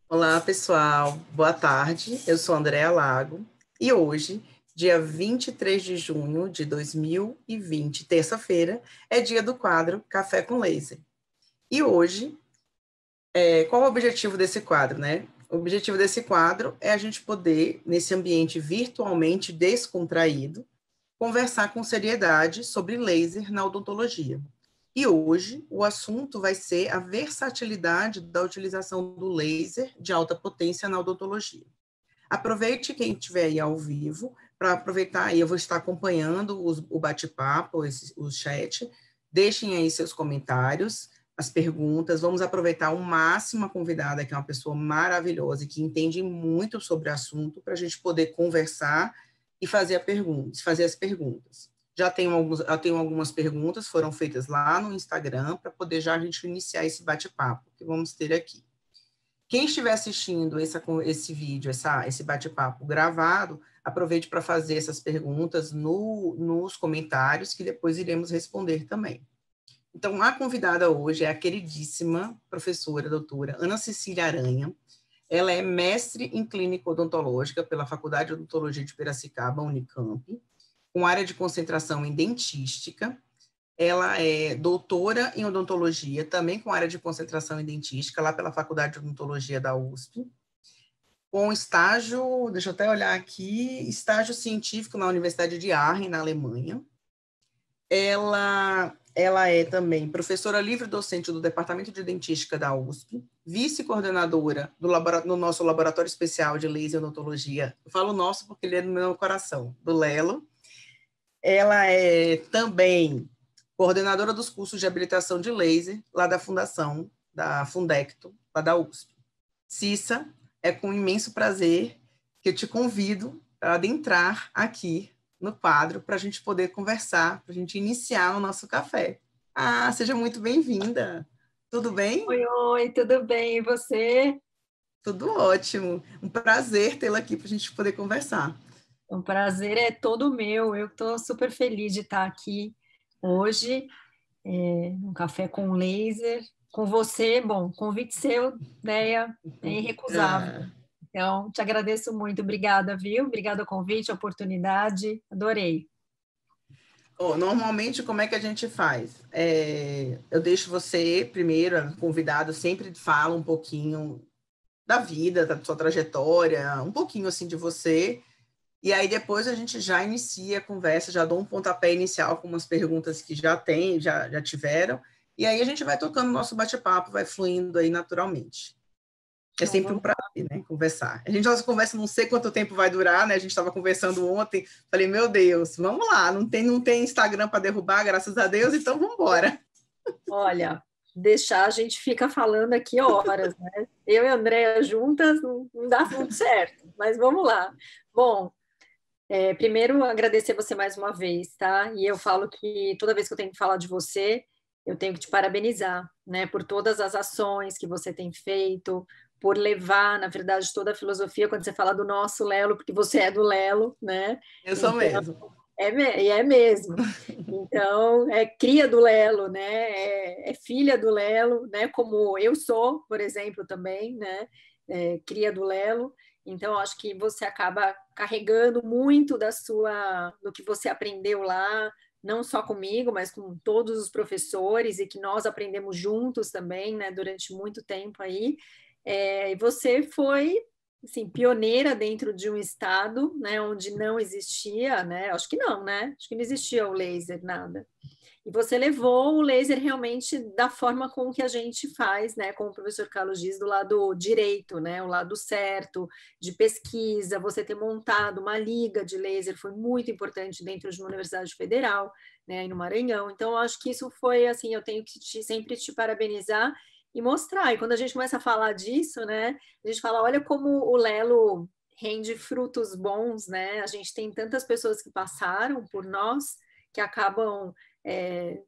Olá, pessoal. Boa tarde. Eu sou Andréa Lago e hoje, dia 23 de junho de 2020, terça-feira, é dia do quadro Café com Laser. E hoje, qual o objetivo desse quadro, né? O objetivo desse quadro é a gente poder, nesse ambiente virtualmente descontraído, conversar com seriedade sobre laser na odontologia. E hoje o assunto vai ser a versatilidade da utilização do laser de alta potência na odontologia. Aproveite quem estiver aí ao vivo, para aproveitar aí, eu vou estar acompanhando o bate-papo, o chat, deixem aí seus comentários, as perguntas, vamos aproveitar ao máximo a convidada, que é uma pessoa maravilhosa e que entende muito sobre o assunto, para a gente poder conversar e fazer as perguntas. Já tenho algumas perguntas, foram feitas lá no Instagram, para poder já a gente iniciar esse bate-papo que vamos ter aqui. Quem estiver assistindo esse vídeo, esse bate-papo gravado, aproveite para fazer essas perguntas nos comentários, que depois iremos responder também. Então, a convidada hoje é a queridíssima professora, doutora Ana Cecília Aranha. Ela é mestre em clínica odontológica pela Faculdade de Odontologia de Piracicaba, Unicamp, com área de concentração em dentística. Ela é doutora em odontologia, também com área de concentração em dentística, lá pela Faculdade de Odontologia da USP, com estágio, deixa eu até olhar aqui, estágio científico na Universidade de Aachen, na Alemanha. Ela é também professora livre-docente do Departamento de Dentística da USP, vice-coordenadora do nosso Laboratório Especial de Laser e Odontologia. Eu falo nosso porque ele é do meu coração, do Lelo. Ela é também coordenadora dos cursos de habilitação de laser, lá da Fundação, da Fundecto, lá da USP. Cissa, é com imenso prazer que eu te convido para adentrar aqui no quadro, para a gente poder conversar, para a gente iniciar o nosso café. Ah, seja muito bem-vinda. Tudo bem? Oi, oi, tudo bem? E você? Tudo ótimo. Um prazer tê-la aqui para a gente poder conversar. O prazer é todo meu. Eu estou super feliz de estar aqui hoje, no Café com Laser, com você. Bom, convite seu, ideia é irrecusável. Ah, Então, te agradeço muito. Obrigada, viu? Obrigada ao convite, a oportunidade. Adorei. normalmente, como é que a gente faz? Eu deixo você, primeiro, convidado, sempre fala um pouquinho da vida, da sua trajetória, um pouquinho assim de você, e aí depois a gente já inicia a conversa, já dou um pontapé inicial com umas perguntas que já tiveram, e aí a gente vai tocando o nosso bate-papo, vai fluindo aí naturalmente. É Então, sempre um vamos. prazer, né, conversar. A gente nossa conversa não sei quanto tempo vai durar, né? A gente estava conversando ontem, falei, meu Deus, vamos lá, não tem Instagram para derrubar, graças a Deus, então vamos embora. Olha, deixar a gente fica falando aqui horas, né? Eu e a Andréa juntas não dá muito certo, mas vamos lá. Bom, primeiro, agradecer você mais uma vez, tá? E eu falo que toda vez que eu tenho que falar de você, eu tenho que te parabenizar, né? Por todas as ações que você tem feito, por levar, na verdade, toda a filosofia, quando você fala do nosso Lelo, porque você é do Lelo, né? Eu sou Então, mesmo. é mesmo. Então, é cria do Lelo, né? É filha do Lelo, né? Como eu sou, por exemplo, também, né? Cria do Lelo. Então, acho que você acaba carregando muito do que você aprendeu lá, não só comigo, mas com todos os professores e que nós aprendemos juntos também, né, durante muito tempo aí. E você foi, assim, pioneira dentro de um estado, né, onde não existia, né, acho que não, né, acho que não existia o laser, nada. E você levou o laser realmente da forma com que a gente faz, né, como o professor Carlos diz, do lado direito, né, o lado certo, de pesquisa, você ter montado uma liga de laser foi muito importante dentro de uma universidade federal, né, aí no Maranhão. Então, eu acho que isso foi, assim, eu tenho que sempre te parabenizar e mostrar. E quando a gente começa a falar disso, né, a gente fala, olha como o Lelo rende frutos bons, né, a gente tem tantas pessoas que passaram por nós, que acabam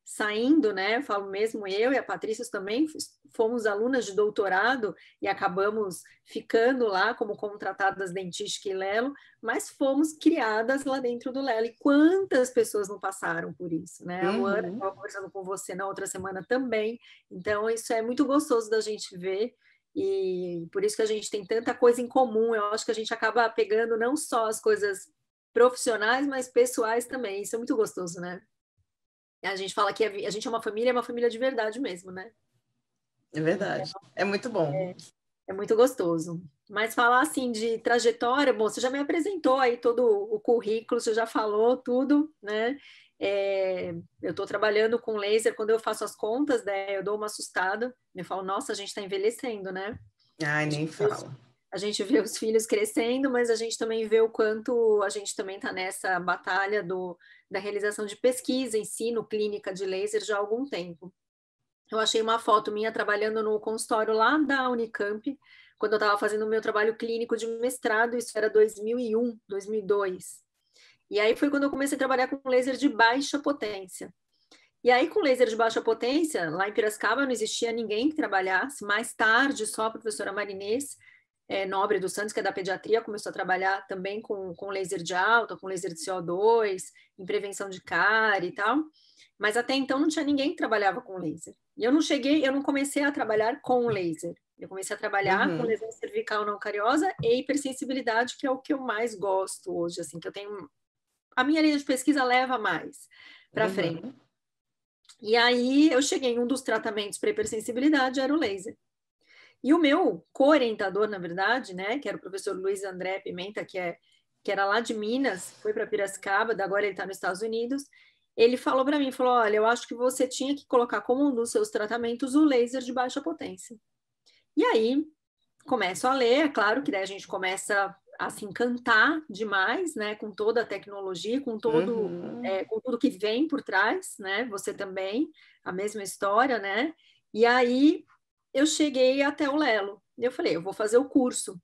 saindo, né? Eu falo mesmo eu e a Patrícia também fomos alunas de doutorado e acabamos ficando lá como contratadas dentística e Lelo, mas fomos criadas lá dentro do Lelo. E quantas pessoas não passaram por isso, né? A Luana Uhum. estava conversando com você na outra semana também. Então, isso é muito gostoso da gente ver. e por isso que a gente tem tanta coisa em comum. Eu acho que a gente acaba pegando não só as coisas profissionais, mas pessoais também. Isso é muito gostoso, né? A gente fala que a gente é uma família de verdade mesmo, né? É verdade. É muito bom. É muito gostoso. Mas falar assim de trajetória, bom, você já me apresentou aí todo o currículo, você já falou tudo, né? Eu estou trabalhando com laser, quando eu faço as contas, né, eu dou uma assustada, eu falo, nossa, a gente está envelhecendo, né? Ai, nem fala. A gente vê os filhos crescendo, mas a gente também vê o quanto a gente também está nessa batalha da realização de pesquisa, ensino, clínica de laser já há algum tempo. Eu achei uma foto minha trabalhando no consultório lá da Unicamp, quando eu estava fazendo o meu trabalho clínico de mestrado, isso era 2001, 2002. E aí foi quando eu comecei a trabalhar com laser de baixa potência. E aí, com laser de baixa potência, lá em Piracicaba não existia ninguém que trabalhasse. Mais tarde, só a professora Marinês Nobre dos Santos, que é da pediatria, começou a trabalhar também com laser de alta, com laser de CO2, em prevenção de cárie e tal. Mas até então não tinha ninguém que trabalhava com laser. E eu não comecei a trabalhar com laser. Eu comecei a trabalhar com lesão cervical não cariosa e hipersensibilidade, que é o que eu mais gosto hoje, assim, que eu tenho. A minha linha de pesquisa leva mais para frente. E aí eu cheguei em um dos tratamentos para hipersensibilidade, era o laser. E o meu co-orientador, na verdade, né, que era o professor Luiz André Pimenta, que era lá de Minas, foi para Piracicaba, agora ele está nos Estados Unidos, ele falou para mim, falou, olha, eu acho que você tinha que colocar como um dos seus tratamentos o laser de baixa potência. E aí, começo a ler, é claro que daí a gente começa a se encantar demais, né, com toda a tecnologia, com com tudo que vem por trás, né, você também, a mesma história, né, e aí eu cheguei até o Lelo, eu falei, eu vou fazer o curso.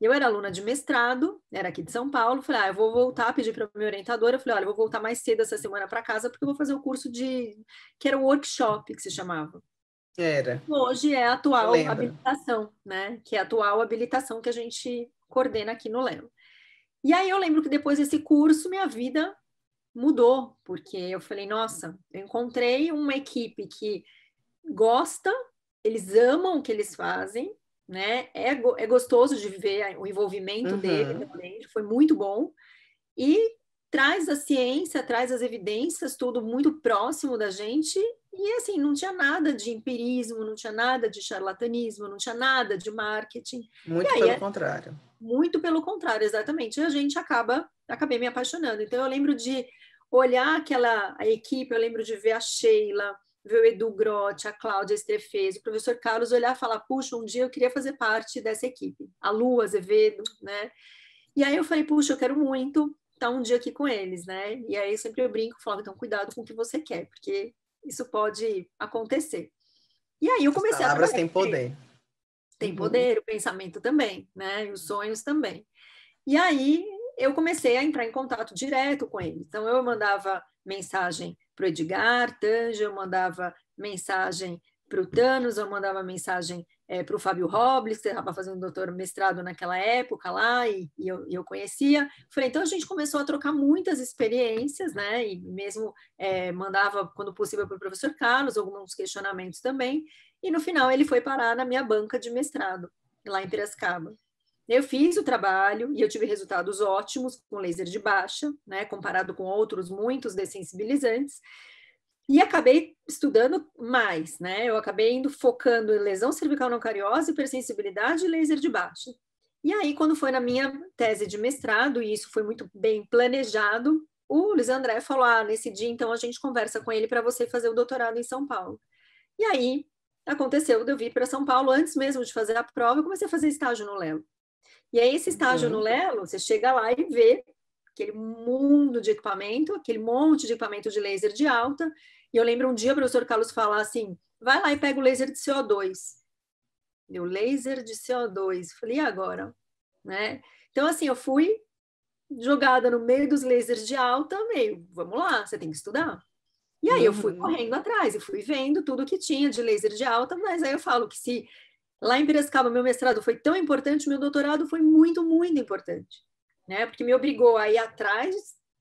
Eu era aluna de mestrado, era aqui de São Paulo, falei, eu vou voltar, pedi para a minha orientadora, eu falei, olha, eu vou voltar mais cedo essa semana para casa, porque eu vou fazer o curso que era o workshop, que se chamava. Era. Hoje é a atual habilitação, né? Que é a atual habilitação que a gente coordena aqui no Lelo. E aí eu lembro que depois desse curso, minha vida mudou, porque eu falei, nossa, eu encontrei uma equipe que gosta, eles amam o que eles fazem, né? É gostoso de ver o envolvimento dele também, foi muito bom. E traz a ciência, traz as evidências, tudo muito próximo da gente. E assim, não tinha nada de empirismo, não tinha nada de charlatanismo, não tinha nada de marketing. Muito e aí, pelo contrário. Muito pelo contrário, exatamente. E a gente acabei me apaixonando. Então eu lembro de olhar a equipe, eu lembro de ver a Sheila, ver o Edu Grotti, a Cláudia Estrefez, o professor Carlos olhar e falar, puxa, um dia eu queria fazer parte dessa equipe. A Lu Azevedo, né? E aí eu falei, puxa, eu quero muito estar um dia aqui com eles, né? E aí sempre eu brinco, falo, então cuidado com o que você quer, porque isso pode acontecer. E aí eu comecei As palavras a trabalhar. Têm poder. Tem poder, o pensamento também, né? E os sonhos também. E aí eu comecei a entrar em contato direto com eles. Então eu mandava mensagem para o Edgar Tange, eu mandava mensagem para o Thanos, eu mandava mensagem para o Fábio Robles, que estava fazendo doutor mestrado naquela época lá, e eu conhecia. Falei, então a gente começou a trocar muitas experiências, né? E mesmo mandava, quando possível, para o professor Carlos, alguns questionamentos também. E no final ele foi parar na minha banca de mestrado, lá em Piracicaba. Eu fiz o trabalho e eu tive resultados ótimos com laser de baixa, né, comparado com outros muitos dessensibilizantes. E acabei estudando mais, né? Eu acabei indo focando em lesão cervical não cariose, hipersensibilidade e laser de baixa. E aí, quando foi na minha tese de mestrado, e isso foi muito bem planejado, o Luiz André falou: nesse dia, então, a gente conversa com ele para você fazer o doutorado em São Paulo. E aí, aconteceu de eu vir para São Paulo, antes mesmo de fazer a prova, eu comecei a fazer estágio no Lelo. E aí, esse estágio no Lelo, você chega lá e vê aquele mundo de equipamento, aquele monte de equipamento de laser de alta. E eu lembro um dia o professor Carlos falar assim: vai lá e pega o laser de CO2. O laser de CO2. Falei, e agora? Né? Então, assim, eu fui jogada no meio dos lasers de alta, meio, vamos lá, você tem que estudar. E aí eu fui correndo atrás e fui vendo tudo que tinha de laser de alta, mas aí eu falo que se lá em Piracicaba meu mestrado foi tão importante, meu doutorado foi muito, muito importante, né? Porque me obrigou a ir atrás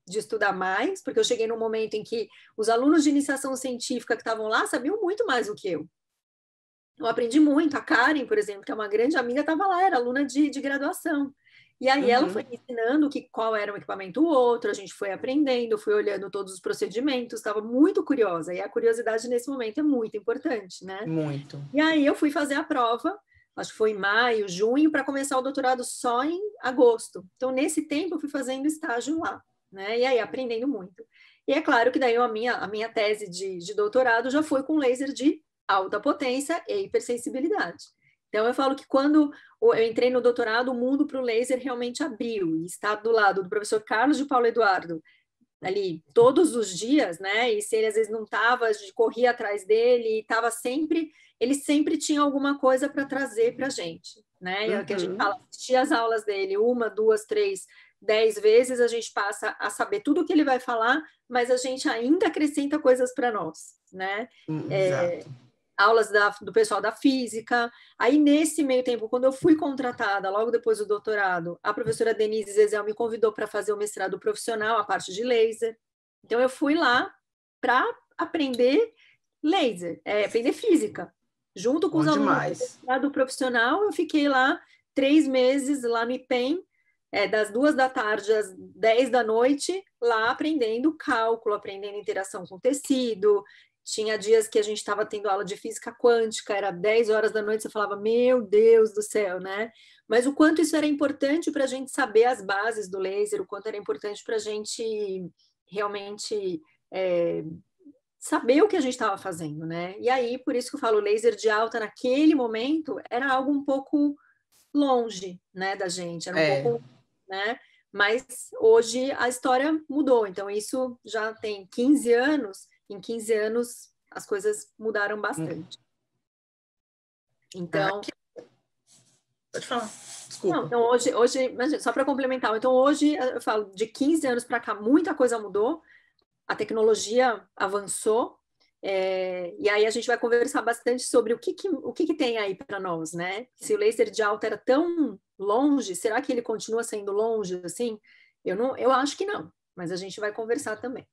de estudar mais, porque eu cheguei num momento em que os alunos de iniciação científica que estavam lá sabiam muito mais do que eu. Eu aprendi muito. A Karen, por exemplo, que é uma grande amiga, estava lá, era aluna de graduação. E aí ela foi me ensinando qual era um equipamento ou outro, a gente foi aprendendo, fui olhando todos os procedimentos, estava muito curiosa. E a curiosidade nesse momento é muito importante, né? Muito. E aí eu fui fazer a prova, acho que foi em maio, junho, para começar o doutorado só em agosto. Então, nesse tempo, eu fui fazendo estágio lá, né? E aí aprendendo muito. E é claro que daí a minha tese de doutorado já foi com laser de alta potência e hipersensibilidade. Então, eu falo que quando eu entrei no doutorado, o mundo para o laser realmente abriu. E estar do lado do professor Carlos de Paulo Eduardo, ali todos os dias, né? E se ele às vezes não estava, a gente corria atrás dele, estava sempre, ele sempre tinha alguma coisa para trazer para a gente, né? E é o que a gente fala, assistir as aulas dele 1, 2, 3, 10 vezes, a gente passa a saber tudo o que ele vai falar, mas a gente ainda acrescenta coisas para nós, né? Exato. Aulas do pessoal da física. Aí, nesse meio tempo, quando eu fui contratada, logo depois do doutorado, a professora Denise Zezel me convidou para fazer o mestrado profissional, a parte de laser. Então, eu fui lá para aprender laser, aprender física. Junto com Bom os alunos do demais. mestrado profissional, eu fiquei lá 3 meses, lá no IPEM, das 2 da tarde às 10 da noite, lá aprendendo cálculo, aprendendo interação com tecido. Tinha dias que a gente estava tendo aula de física quântica, era 10 horas da noite, você falava, meu Deus do céu, né? Mas o quanto isso era importante para a gente saber as bases do laser, o quanto era importante para a gente realmente saber o que a gente estava fazendo, né? E aí, por isso que eu falo, laser de alta naquele momento era algo um pouco longe, né, da gente, era um pouco, né? Mas hoje a história mudou, então isso já tem 15 anos, em 15 anos as coisas mudaram bastante. Então, pode falar, desculpa. não, então hoje, imagina, só para complementar, então hoje eu falo de 15 anos para cá, muita coisa mudou, a tecnologia avançou, e aí a gente vai conversar bastante sobre o que tem aí para nós, né? Se o laser de alta era tão longe, será que ele continua sendo longe assim? Eu acho que não, mas a gente vai conversar também.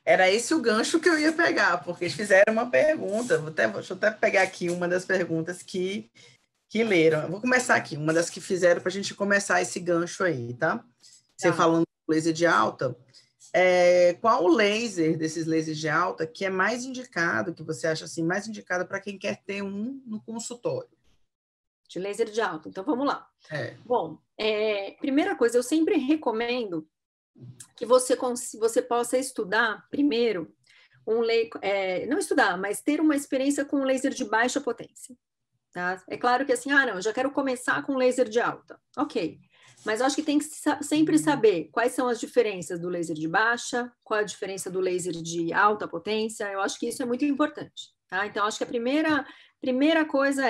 Era esse o gancho que eu ia pegar, porque eles fizeram uma pergunta, deixa eu até pegar aqui uma das perguntas que leram. Eu vou começar aqui, uma das que fizeram para a gente começar esse gancho aí, tá? Você falando do laser de alta, qual o laser desses lasers de alta que é mais indicado, que você acha assim, mais indicado para quem quer ter um no consultório? De laser de alta, então vamos lá. Bom, primeira coisa, eu sempre recomendo que você possa estudar primeiro não estudar, mas ter uma experiência com um laser de baixa potência. Tá? É claro que assim, não, eu já quero começar com laser de alta. Ok. Mas eu acho que tem que sempre saber quais são as diferenças do laser de baixa, qual a diferença do laser de alta potência. Eu acho que isso é muito importante. Tá? Então, acho que a primeira coisa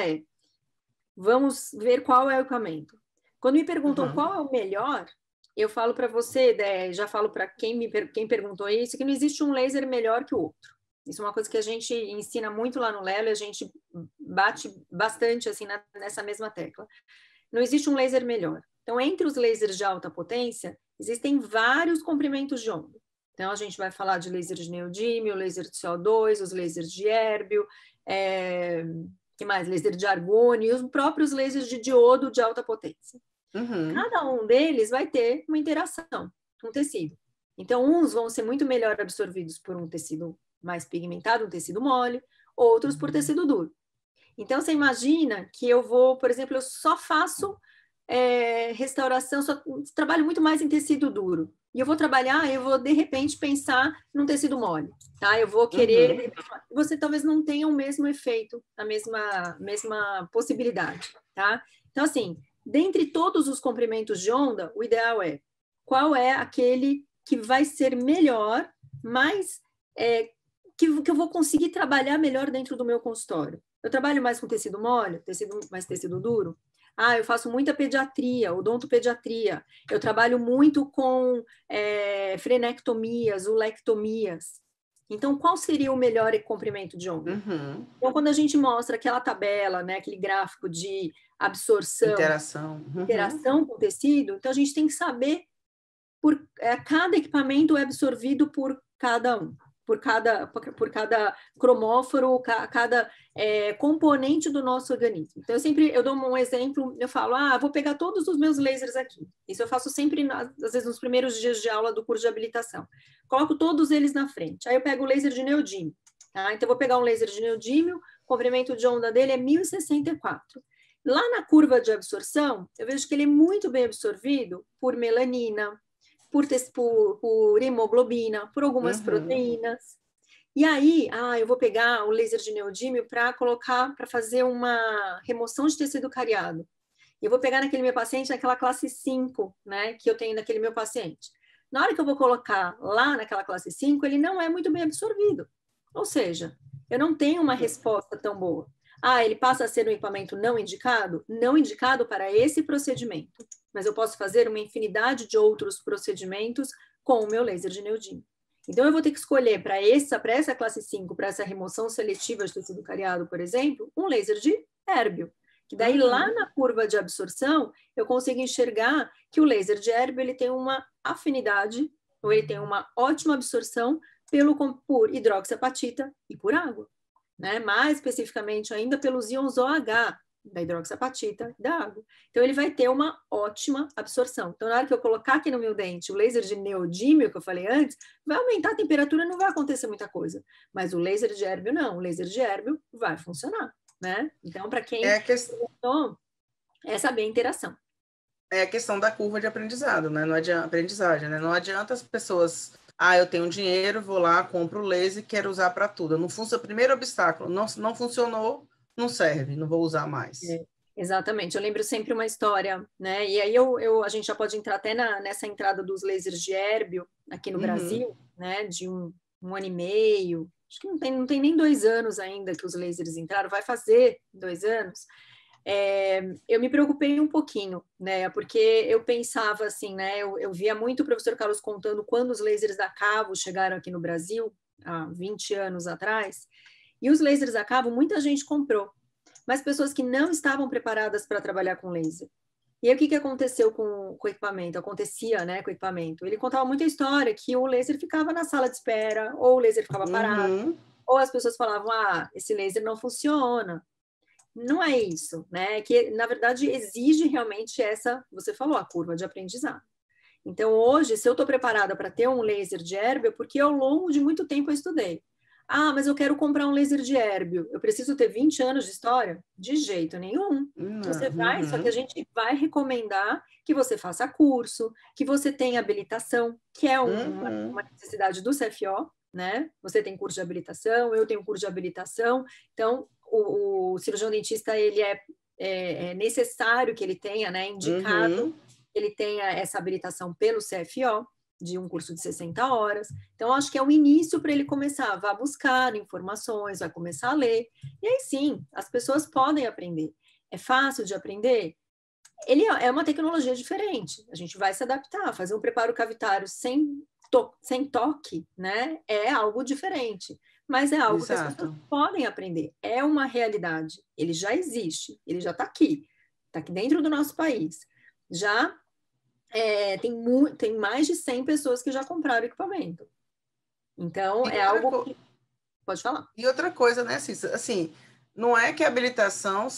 vamos ver qual é o equipamento. Quando me perguntam qual é o melhor, eu falo para você, já falo para quem perguntou isso, que não existe um laser melhor que o outro. Isso é uma coisa que a gente ensina muito lá no Lelo e a gente bate bastante assim nessa mesma tecla. Não existe um laser melhor. Então, entre os lasers de alta potência, existem vários comprimentos de onda. Então, a gente vai falar de laser de neodímio, laser de CO2, os lasers de hérbio, que mais? Laser de argônio e os próprios lasers de diodo de alta potência. Cada um deles vai ter uma interação com o tecido. Então, uns vão ser muito melhor absorvidos por um tecido mais pigmentado, um tecido mole, outros por tecido duro. Então, você imagina que eu vou, por exemplo, eu só faço restauração, só trabalho muito mais em tecido duro. E eu vou de repente pensar num tecido mole, tá? Eu vou querer... Você talvez não tenha o mesmo efeito, a mesma possibilidade, tá? Então, assim, dentre todos os comprimentos de onda, o ideal qual é aquele que vai ser melhor, mais... que eu vou conseguir trabalhar melhor dentro do meu consultório. Eu trabalho mais com tecido mole, mais tecido duro. Eu faço muita pediatria, odontopediatria. Eu trabalho muito com frenectomias, ulectomias. Então, qual seria o melhor comprimento de onda? Então, quando a gente mostra aquela tabela, né, aquele gráfico de absorção, interação com o tecido, então a gente tem que saber cada equipamento é absorvido por cada um. por cada cromóforo, cada componente do nosso organismo. Então, eu dou um exemplo, eu falo, vou pegar todos os meus lasers aqui. Isso eu faço sempre, às vezes, nos primeiros dias de aula do curso de habilitação. Coloco todos eles na frente. Aí eu pego o laser de neodímio. Tá? Então, eu vou pegar um laser de neodímio, o comprimento de onda dele é 1064. Lá na curva de absorção, eu vejo que ele é muito bem absorvido por melanina, por hemoglobina, por algumas proteínas. E aí, eu vou pegar o laser de neodímio para fazer uma remoção de tecido cariado. E eu vou pegar naquele meu paciente, naquela classe 5, né, que eu tenho naquele meu paciente. Na hora que eu vou colocar lá naquela classe 5, ele não é muito bem absorvido. Ou seja, eu não tenho uma resposta tão boa. Ele passa a ser um equipamento não indicado? Não indicado para esse procedimento. Mas eu posso fazer uma infinidade de outros procedimentos com o meu laser de neodímio. Então, eu vou ter que escolher para essa classe 5, para essa remoção seletiva de tecido cariado, por exemplo, um laser de hérbio. Que daí, lá na curva de absorção, eu consigo enxergar que o laser de hérbio ele tem uma afinidade, ou ele tem uma ótima absorção por hidroxiapatita e por água. Né? Mais especificamente ainda pelos íons OH, da hidroxiapatita e da água. Então, ele vai ter uma ótima absorção. Então, na hora que eu colocar aqui no meu dente o laser de neodímio, que eu falei antes, vai aumentar a temperatura, não vai acontecer muita coisa. Mas o laser de hérbio, não. O laser de hérbio vai funcionar, né? Então, para quem gostou, é saber a interação. É a questão da curva de aprendizado, né? Não adianta, aprendizagem, né? Não adianta as pessoas... eu tenho dinheiro, vou lá, compro o laser e quero usar para tudo. Não funciona, o primeiro obstáculo, não funcionou, não serve, não vou usar mais. Exatamente, eu lembro sempre uma história, né? E aí a gente já pode entrar até nessa entrada dos lasers de hérbio aqui no Brasil, né? De um ano e meio, acho que não tem nem 2 anos ainda que os lasers entraram, vai fazer 2 anos. Eu me preocupei um pouquinho, né? Porque eu pensava assim, né? Eu via muito o professor Carlos contando quando os lasers da Cavo chegaram aqui no Brasil, há 20 anos atrás, e os lasers da Cavo muita gente comprou, mas pessoas que não estavam preparadas para trabalhar com laser. E aí, o que aconteceu com o equipamento? Acontecia, né, com o equipamento. Ele contava muita história que o laser ficava na sala de espera, ou o laser ficava parado, ou as pessoas falavam, esse laser não funciona. Não é isso, né? Que, na verdade, exige realmente você falou, a curva de aprendizado. Então, hoje, se eu estou preparada para ter um laser de hérbio, é porque ao longo de muito tempo eu estudei. Mas eu quero comprar um laser de hérbio. Eu preciso ter 20 anos de história? De jeito nenhum. Você vai, só que a gente vai recomendar que você faça curso, que você tenha habilitação, que é uma necessidade do CFO, né? Você tem curso de habilitação, eu tenho curso de habilitação. Então, o cirurgião dentista, ele é necessário que ele tenha, né? Indicado que ele tenha essa habilitação pelo CFO, de um curso de 60 horas. Então, acho que é o início para ele começar, vai buscar informações, vai começar a ler. E aí, sim, as pessoas podem aprender. É fácil de aprender? Ele é uma tecnologia diferente. A gente vai se adaptar. Fazer um preparo cavitário sem toque, né? É algo diferente. Mas é algo que as pessoas podem aprender. É uma realidade. Ele já existe. Ele já está aqui. Está aqui dentro do nosso país. Já tem mais de 100 pessoas que já compraram equipamento. Então, algo que... Pode falar. E outra coisa, né, Cissa? Assim, não é que a habilitação...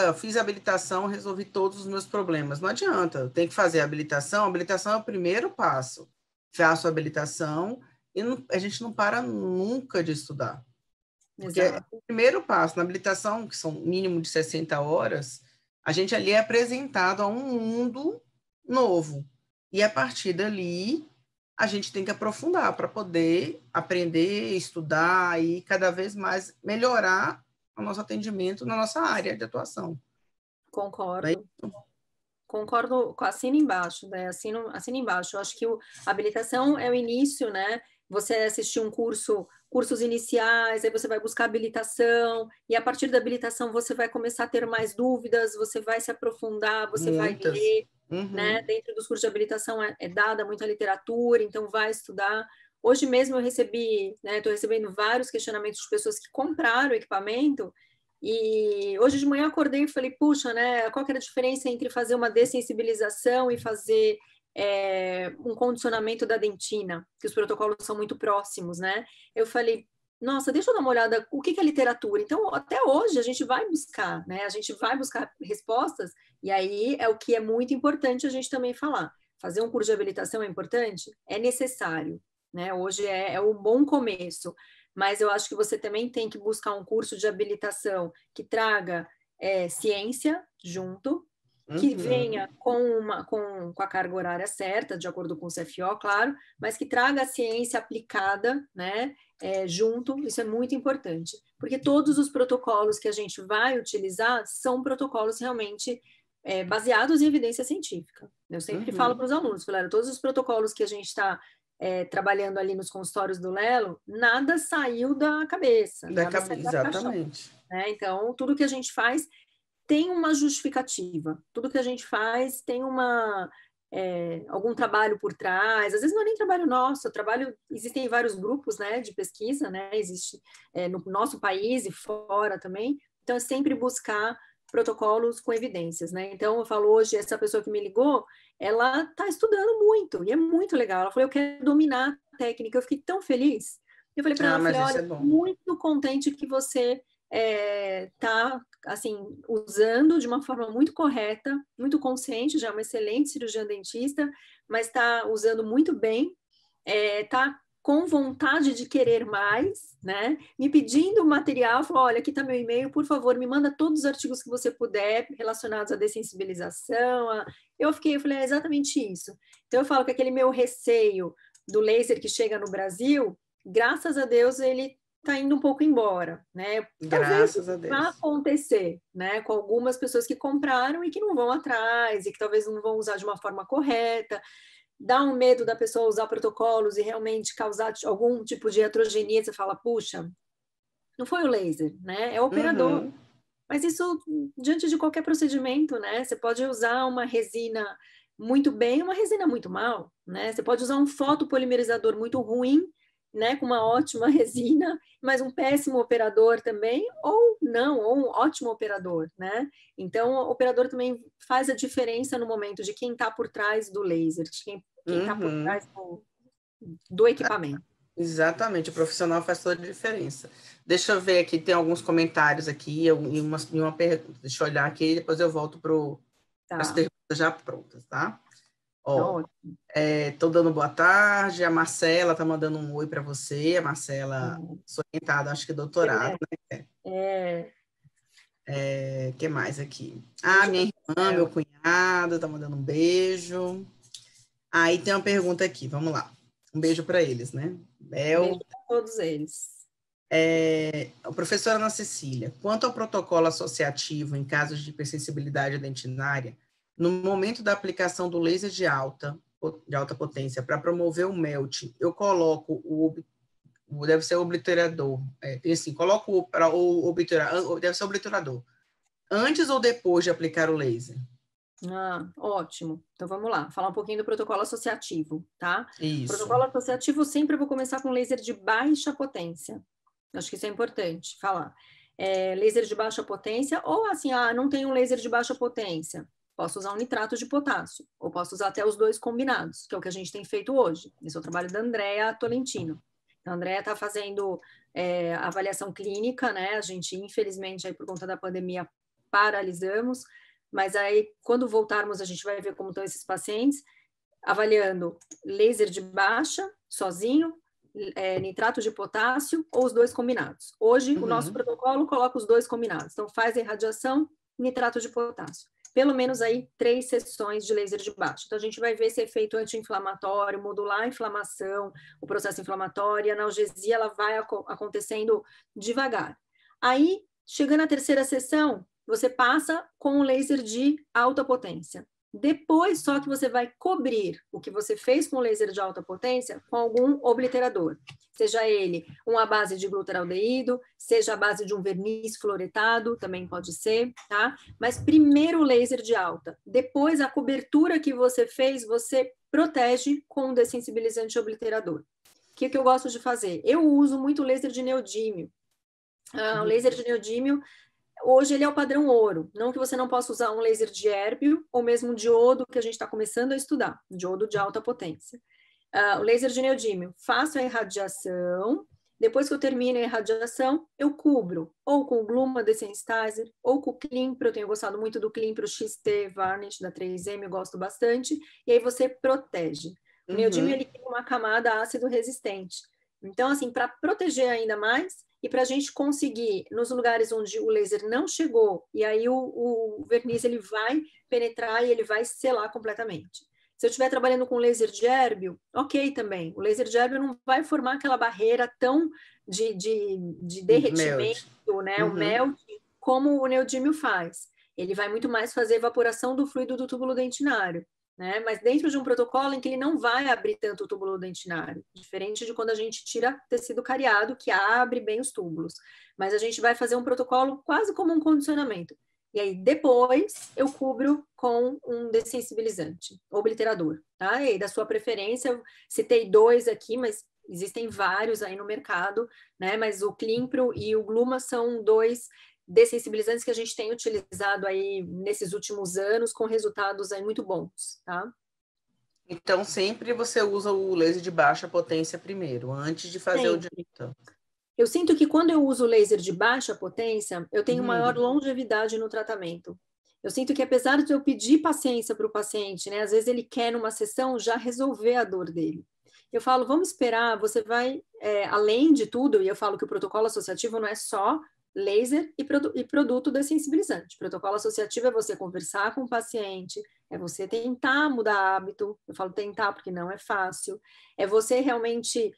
Eu fiz a habilitação, resolvi todos os meus problemas. Não adianta. Tem que fazer a habilitação. A habilitação é o primeiro passo. Faço a habilitação e a gente não para nunca de estudar. Porque o primeiro passo na habilitação, que são mínimo de 60 horas, a gente ali é apresentado a um mundo novo. E a partir dali, a gente tem que aprofundar para poder aprender, estudar e cada vez mais melhorar o nosso atendimento na nossa área de atuação. Concordo. Concordo, assina embaixo, né? Assina embaixo. Eu acho que a habilitação é o início, né? Você assistir cursos iniciais, aí você vai buscar habilitação, e a partir da habilitação você vai começar a ter mais dúvidas, você vai se aprofundar, você vai ler, né? Dentro dos cursos de habilitação é dada muita literatura, então vai estudar. Hoje mesmo eu recebi, né? Estou recebendo vários questionamentos de pessoas que compraram o equipamento, e hoje de manhã eu acordei e falei, puxa, né? Qual que era a diferença entre fazer uma dessensibilização e fazer um condicionamento da dentina, que os protocolos são muito próximos, né? Eu falei, nossa, deixa eu dar uma olhada, o que é literatura? Então, até hoje, a gente vai buscar, né? A gente vai buscar respostas, e aí é o que é muito importante a gente também falar. Fazer um curso de habilitação é importante? É necessário, né? Hoje é um bom começo, mas eu acho que você também tem que buscar um curso de habilitação que traga ciência junto, que venha com a carga horária certa, de acordo com o CFO, claro, mas que traga a ciência aplicada, né, junto, isso é muito importante, porque todos os protocolos que a gente vai utilizar são protocolos realmente baseados em evidência científica. Eu sempre falo para os alunos, galera, todos os protocolos que a gente está trabalhando ali nos consultórios do Lelo, nada saiu da cabeça. Exatamente. Né? Então, tudo que a gente faz tem uma justificativa. Tudo que a gente faz tem algum trabalho por trás. Às vezes não é nem trabalho nosso, existem vários grupos, né, de pesquisa, né, existe no nosso país e fora também. Então, é sempre buscar protocolos com evidências, né? Então, eu falo hoje, essa pessoa que me ligou, ela está estudando muito, e é muito legal. Ela falou, eu quero dominar a técnica. Eu fiquei tão feliz. Eu falei para ela, olha, muito contente que você está assim, usando de uma forma muito correta, muito consciente, já é uma excelente cirurgiã dentista, mas está usando muito bem, está com vontade de querer mais, né? Me pedindo material, falou, olha, aqui está meu e-mail, por favor, me manda todos os artigos que você puder relacionados à dessensibilização. Eu falei, é exatamente isso. Então, eu falo que aquele meu receio do laser que chega no Brasil, graças a Deus, ele está indo um pouco embora, né? Graças a Deus. Vai acontecer, né? Com algumas pessoas que compraram e que não vão atrás, e que talvez não vão usar de uma forma correta. Dá um medo da pessoa usar protocolos e realmente causar algum tipo de heterogenia. Você fala, puxa, não foi o laser, né? É o operador. Mas isso, diante de qualquer procedimento, né? Você pode usar uma resina muito bem, uma resina muito mal, né? Você pode usar um fotopolimerizador muito ruim, né, com uma ótima resina, mas um péssimo operador também, ou não, ou um ótimo operador, né? Então, o operador também faz a diferença no momento de quem está por trás do laser, de quem está por trás do equipamento. Exatamente, o profissional faz toda a diferença. Deixa eu ver aqui, tem alguns comentários aqui e uma pergunta. Deixa eu olhar aqui, depois eu volto para as perguntas já prontas, tá? Ó, tô dando boa tarde, a Marcela tá mandando um oi para você, a Marcela, sou orientada, acho que doutorado, né? Que mais aqui? Minha irmã, meu cunhado, tá mandando um beijo. Aí tem uma pergunta aqui, vamos lá. Um beijo para eles, né? Beijo para todos eles. Professora Ana Cecília, quanto ao protocolo associativo em casos de hipersensibilidade dentinária, no momento da aplicação do laser de alta potência para promover o melt, eu coloco deve ser o obliterador, assim, coloco o obturador, deve ser o obliterador, antes ou depois de aplicar o laser? Ótimo. Então vamos lá, falar um pouquinho do protocolo associativo, tá? Isso. O protocolo associativo sempre eu vou começar com laser de baixa potência. Acho que isso é importante falar. Laser de baixa potência, ou assim, não tem um laser de baixa potência. Posso usar um nitrato de potássio, ou posso usar até os dois combinados, que é o que a gente tem feito hoje. Esse é o trabalho da Andrea Tolentino. Então, a Andrea está fazendo avaliação clínica, né? A gente, infelizmente, aí por conta da pandemia, paralisamos, mas aí, quando voltarmos, a gente vai ver como estão esses pacientes, avaliando laser de baixa, sozinho, nitrato de potássio ou os dois combinados. Hoje, o nosso protocolo coloca os dois combinados. Então, faz a irradiação, nitrato de potássio. Pelo menos aí 3 sessões de laser de baixa. Então, a gente vai ver esse efeito anti-inflamatório, modular a inflamação, o processo inflamatório, a analgesia, ela vai acontecendo devagar. Aí, chegando à terceira sessão, você passa com um laser de alta potência. Depois, só que você vai cobrir o que você fez com o laser de alta potência com algum obliterador. Seja ele uma base de glutaraldeído, seja a base de um verniz fluoretado, também pode ser, tá? Mas primeiro o laser de alta. Depois, a cobertura que você fez, você protege com um dessensibilizante obliterador. O que eu gosto de fazer? Eu uso muito laser de neodímio. O laser de neodímio Hoje ele é o padrão ouro. Não que você não possa usar um laser de hérbio ou mesmo um diodo que a gente está começando a estudar, diodo de alta potência. O laser de neodímio, faço a irradiação, depois que eu termino a irradiação, eu cubro ou com o Gluma Desensitizer ou com o Climpro, eu tenho gostado muito do Climpro XT Varnish da 3M, eu gosto bastante, e aí você protege. O neodímio ele tem uma camada ácido resistente. Então, assim, para proteger ainda mais e para a gente conseguir, nos lugares onde o laser não chegou, e aí o verniz ele vai penetrar e ele vai selar completamente. Se eu estiver trabalhando com laser de hérbio, ok também. O laser de hérbio não vai formar aquela barreira tão de derretimento, né? O melt, como o neodímio faz. Ele vai muito mais fazer evaporação do fluido do túbulo dentinário, né? Mas dentro de um protocolo em que ele não vai abrir tanto o túbulo dentinário, diferente de quando a gente tira tecido cariado, que abre bem os túbulos. Mas a gente vai fazer um protocolo quase como um condicionamento. E aí, depois, eu cubro com um dessensibilizante, obliterador, tá? E aí, da sua preferência, eu citei 2 aqui, mas existem vários aí no mercado, né? Mas o Climpro e o Gluma são 2 dessensibilizantes que a gente tem utilizado aí nesses últimos anos, com resultados aí muito bons, tá? Então, sempre você usa o laser de baixa potência primeiro, antes de fazer o direto. Eu sinto que quando eu uso laser de baixa potência, eu tenho maior longevidade no tratamento. Eu sinto que apesar de eu pedir paciência para o paciente, né, às vezes ele quer numa sessão já resolver a dor dele. Eu falo, vamos esperar, você vai, além de tudo, e eu falo que o protocolo associativo não é só laser e produto dessensibilizante. Protocolo associativo é você conversar com o paciente, é você tentar mudar hábito, eu falo tentar porque não é fácil, é você realmente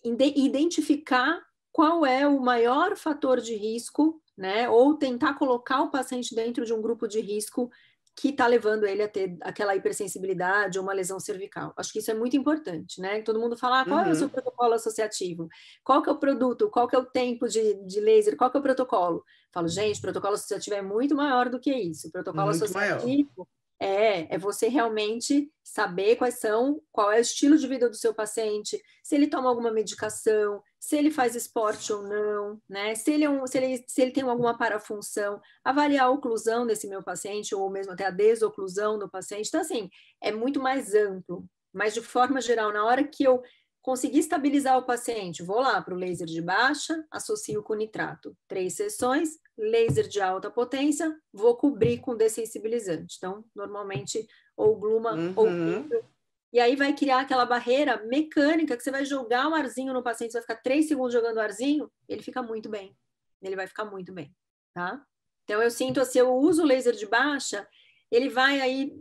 identificar qual é o maior fator de risco, né? Ou tentar colocar o paciente dentro de um grupo de risco que está levando ele a ter aquela hipersensibilidade ou uma lesão cervical. Acho que isso é muito importante, né? Todo mundo fala, qual é o seu protocolo associativo? Qual que é o produto? Qual que é o tempo de laser? Qual que é o protocolo? Falo, gente, protocolo associativo é muito maior do que isso. O protocolo muito associativo maior. É você realmente saber qual é o estilo de vida do seu paciente, se ele toma alguma medicação, se ele faz esporte ou não, né? Se ele tem alguma parafunção, avaliar a oclusão desse meu paciente, ou mesmo até a desoclusão do paciente. Então, assim, é muito mais amplo. Mas, de forma geral, na hora que eu conseguir estabilizar o paciente, vou lá para o laser de baixa, associo com nitrato. 3 sessões, laser de alta potência, vou cobrir com dessensibilizante. Então, normalmente, ou Gluma ou Climpro. E aí vai criar aquela barreira mecânica que você vai jogar um arzinho no paciente, você vai ficar 3 segundos jogando o arzinho, ele fica muito bem. Ele vai ficar muito bem, tá? Então, eu sinto assim, eu uso o laser de baixa, ele vai aí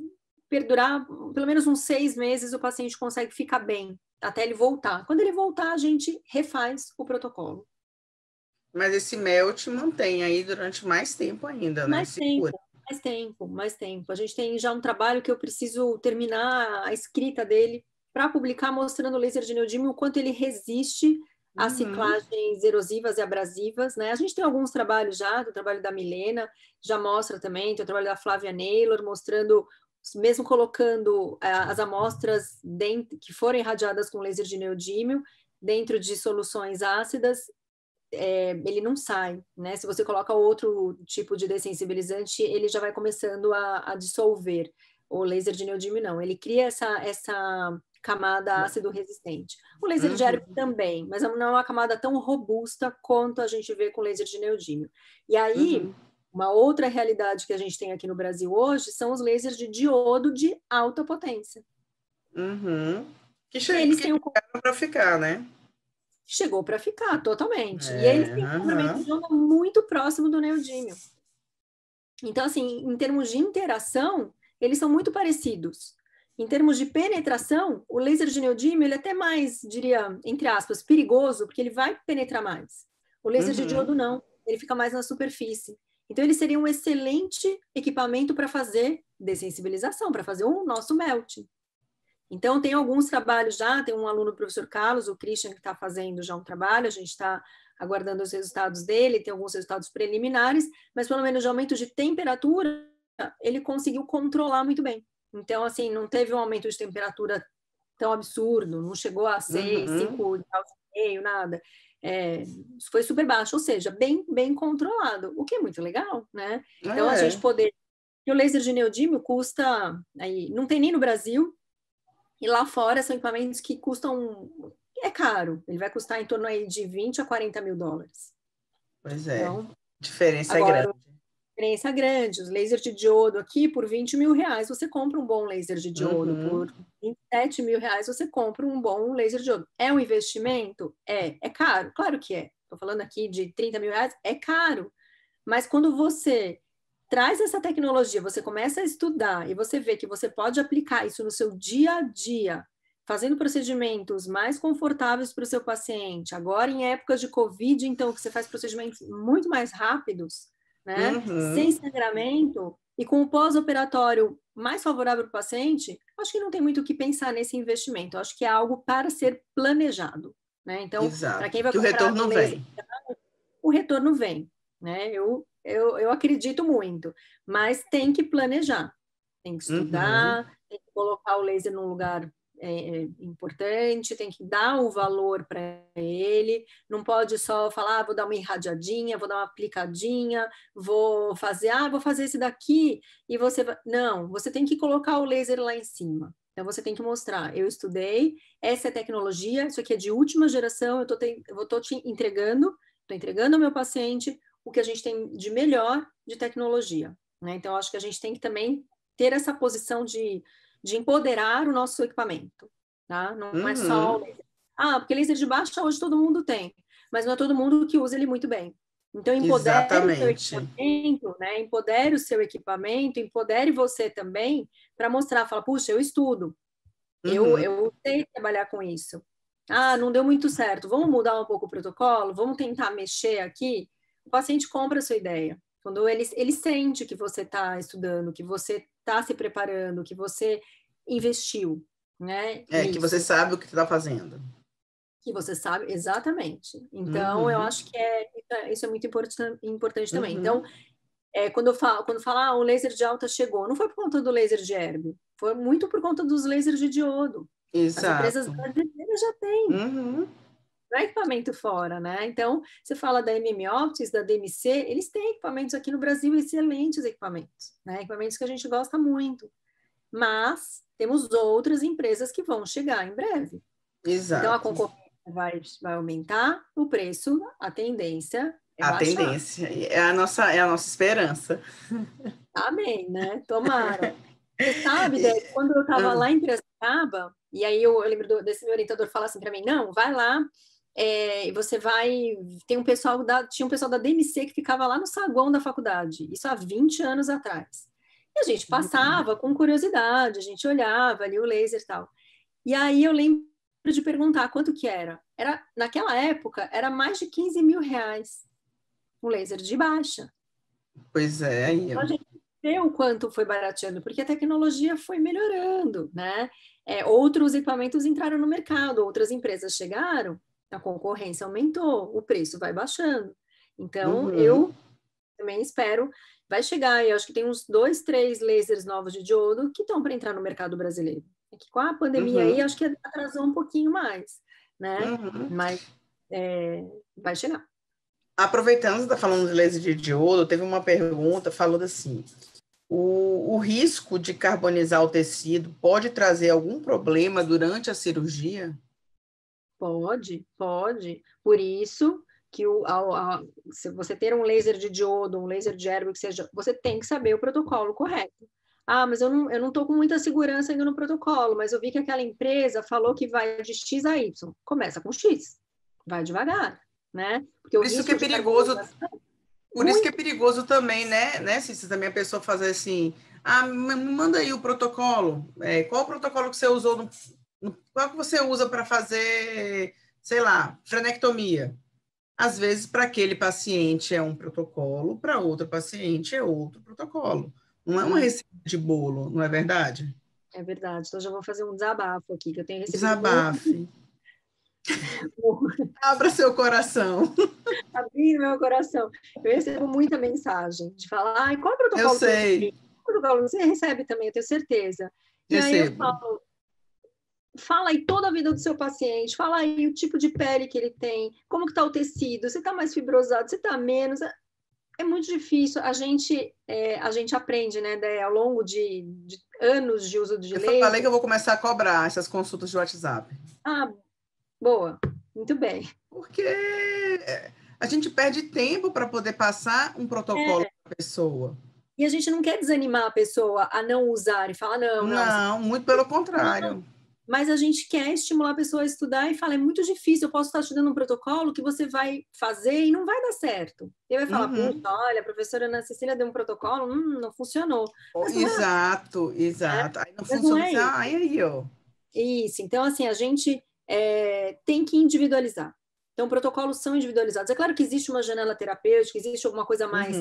perdurar pelo menos uns 6 meses, o paciente consegue ficar bem, até ele voltar. Quando ele voltar, a gente refaz o protocolo. Mas esse melt mantém aí durante mais tempo ainda, né? Mais tempo. A gente tem já um trabalho que eu preciso terminar a escrita dele para publicar, mostrando o laser de neodímio, o quanto ele resiste às ciclagens erosivas e abrasivas, né? A gente tem alguns trabalhos já, o trabalho da Milena já mostra também, tem o trabalho da Flávia Naylor, mostrando, mesmo colocando as amostras que foram irradiadas com laser de neodímio dentro de soluções ácidas, ele não sai, né? Se você coloca outro tipo de dessensibilizante, ele já vai começando a dissolver. O laser de neodímio não, ele cria essa camada ácido resistente. O laser de hérbio também, mas não é uma camada tão robusta quanto a gente vê com o laser de neodímio. E aí, uma outra realidade que a gente tem aqui no Brasil hoje são os lasers de diodo de alta potência. Que chegaram para ficar, né? Chegou para ficar totalmente. E eles têm um comprimento de onda muito próximo do neodímio. Então, assim, em termos de interação, eles são muito parecidos. Em termos de penetração, o laser de neodímio ele é até mais, diria, entre aspas, perigoso, porque ele vai penetrar mais. O laser de diodo não, ele fica mais na superfície. Então, ele seria um excelente equipamento para fazer dessensibilização, para fazer o nosso melt. Então, tem alguns trabalhos já, tem um aluno do professor Carlos, o Christian, que está fazendo já um trabalho, a gente está aguardando os resultados dele, tem alguns resultados preliminares, mas pelo menos de aumento de temperatura, ele conseguiu controlar muito bem. Então, assim, não teve um aumento de temperatura tão absurdo, não chegou a 6, 5 graus e meio, nada. foi super baixo, ou seja, bem controlado, o que é muito legal, né? Então, a gente poder... E o laser de neodímio custa... Aí, não tem nem no Brasil, e lá fora são equipamentos que custam... É caro, ele vai custar em torno aí de 20 a 40 mil dólares. Pois é, Então, diferença é agora, grande. diferença grande. Os lasers de diodo aqui, por 20 mil reais, você compra um bom laser de diodo. Por 27 mil reais, você compra um bom laser de diodo. É um investimento? É caro? Claro que é. Estou falando aqui de 30 mil reais, é caro. Mas quando você traz essa tecnologia, você começa a estudar e você vê que você pode aplicar isso no seu dia a dia, fazendo procedimentos mais confortáveis para o seu paciente. Agora, em épocas de Covid, então, que você faz procedimentos muito mais rápidos, né? Sem sangramento e com o pós-operatório mais favorável para o paciente, acho que não tem muito o que pensar nesse investimento. Acho que é algo para ser planejado, né? Então, para quem vai que o comprar retorno vem. O retorno vem, né? Eu acredito muito, mas tem que planejar, tem que estudar, tem que colocar o laser num lugar importante, tem que dar o valor para ele, não pode só falar, vou dar uma irradiadinha, vou dar uma aplicadinha, vou fazer esse daqui, e você vai... Não, você tem que colocar o laser lá em cima. Então, você tem que mostrar, eu estudei, essa é a tecnologia, isso aqui é de última geração, eu estou te entregando, estou entregando ao meu paciente o que a gente tem de melhor de tecnologia, né? Então, acho que a gente tem que também ter essa posição de empoderar o nosso equipamento, tá? Não é só o laser. Porque laser de baixa hoje todo mundo tem, mas não é todo mundo que usa ele muito bem. Então, empodere o seu equipamento, né? Empodere o seu equipamento, empodere você também para mostrar, fala, puxa, eu estudo, eu sei trabalhar com isso. Não deu muito certo, vamos mudar um pouco o protocolo, vamos tentar mexer aqui. O paciente compra a sua ideia. Quando ele sente que você está estudando, que você está se preparando, que você investiu, né? Que você sabe o que está fazendo. Que você sabe, exatamente. Então, eu acho que isso é muito importante também. Então, quando fala, o laser de alta chegou, não foi por conta do laser de Erbium, foi muito por conta dos lasers de diodo. Exato. As empresas brasileiras já têm. Não é equipamento fora, né? Então, você fala da MM Optics, da DMC, eles têm equipamentos aqui no Brasil, excelentes equipamentos, né? Equipamentos que a gente gosta muito. Mas temos outras empresas que vão chegar em breve. Exato. Então, a concorrência vai aumentar, o preço, a tendência é baixar. Tendência, é a nossa esperança. Amém, né? Tomara. Você sabe, quando eu estava lá em Piracicaba, e aí eu lembro desse meu orientador falar assim para mim, não, vai lá, e você vai... Tinha um pessoal da DMC que ficava lá no saguão da faculdade, isso há 20 anos atrás. E a gente passava com curiosidade, a gente olhava ali o laser e tal. E aí eu lembro de perguntar quanto que era. Naquela época, era mais de 15 mil reais um laser de baixa. Pois é. Aí então, a gente vê o quanto foi barateando, porque a tecnologia foi melhorando, né? Outros equipamentos entraram no mercado, outras empresas chegaram, a concorrência aumentou, o preço vai baixando. Então, eu também espero, vai chegar, eu acho que tem uns 2, 3 lasers novos de diodo que estão para entrar no mercado brasileiro. É que com a pandemia aí, acho que atrasou um pouquinho mais, né? Mas vai chegar. Aproveitando, você está falando de laser de diodo, teve uma pergunta falando assim, o risco de carbonizar o tecido pode trazer algum problema durante a cirurgia? Pode. Por isso que se você ter um laser de diodo, um laser de Erbium, que seja, você tem que saber o protocolo correto. Mas eu não estou com muita segurança ainda no protocolo, mas eu vi que aquela empresa falou que vai de X a Y. Começa com X, vai devagar, né? Porque por isso que é perigoso. Por isso que é perigoso também, né, Cícero, também a pessoa fazer assim, me manda aí o protocolo. Qual o protocolo que você usou? Qual que você usa para fazer, sei lá, frenectomia? Às vezes, para aquele paciente é um protocolo, para outro paciente é outro protocolo. Não é uma receita de bolo, não é verdade? É verdade. Então, já vou fazer um desabafo aqui, que eu tenho recebido. Desabafe. Abra seu coração. Abrir meu coração. Eu recebo muita mensagem de falar, qual é o protocolo? Eu sei. Qual protocolo? Você recebe também, eu tenho certeza. E aí eu falo, fala aí toda a vida do seu paciente, fala aí o tipo de pele que ele tem, como que está o tecido, se está mais fibrosado, se está menos. É muito difícil. A gente aprende, né, ao longo de anos de uso de Eu falei laser. que eu vou começar a cobrar essas consultas de WhatsApp. Ah, boa, muito bem. Porque a gente perde tempo para poder passar um protocolo para a pessoa. E a gente não quer desanimar a pessoa a não usar e falar, não, não. Não, muito pelo contrário. Mas a gente quer estimular a pessoa a estudar e fala, é muito difícil, eu posso estar te dando um protocolo que você vai fazer e não vai dar certo. E vai falar, puxa, olha, a professora Ana Cecília deu um protocolo, não funcionou. Mas exato, exato. Aí não funciona. Aí aí, ó. Isso, então assim, a gente tem que individualizar. Então, protocolos são individualizados. É claro que existe uma janela terapêutica, existe alguma coisa mais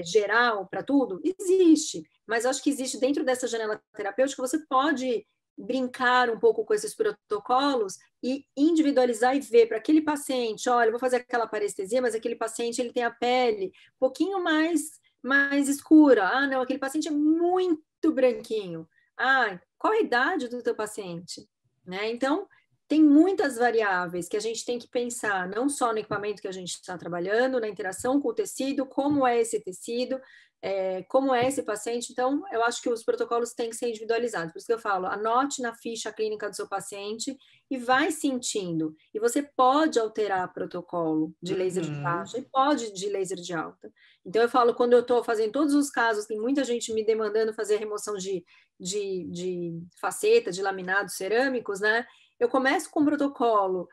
geral para tudo? Existe, mas acho que existe dentro dessa janela terapêutica, você pode brincar um pouco com esses protocolos e individualizar e ver para aquele paciente, olha, eu vou fazer aquela parestesia, mas aquele paciente ele tem a pele um pouquinho mais escura. Ah, não, aquele paciente é muito branquinho. Ah, qual a idade do teu paciente? Né? Então, tem muitas variáveis que a gente tem que pensar, não só no equipamento que a gente está trabalhando, na interação com o tecido, como é esse tecido, como é esse paciente. Então, eu acho que os protocolos têm que ser individualizados. Por isso que eu falo, anote na ficha clínica do seu paciente e vai sentindo. E você pode alterar protocolo de laser de baixa e pode de laser de alta. Então, eu falo, quando eu estou fazendo todos os casos, tem muita gente me demandando fazer remoção de faceta, de laminados cerâmicos, né? Eu começo com um protocolo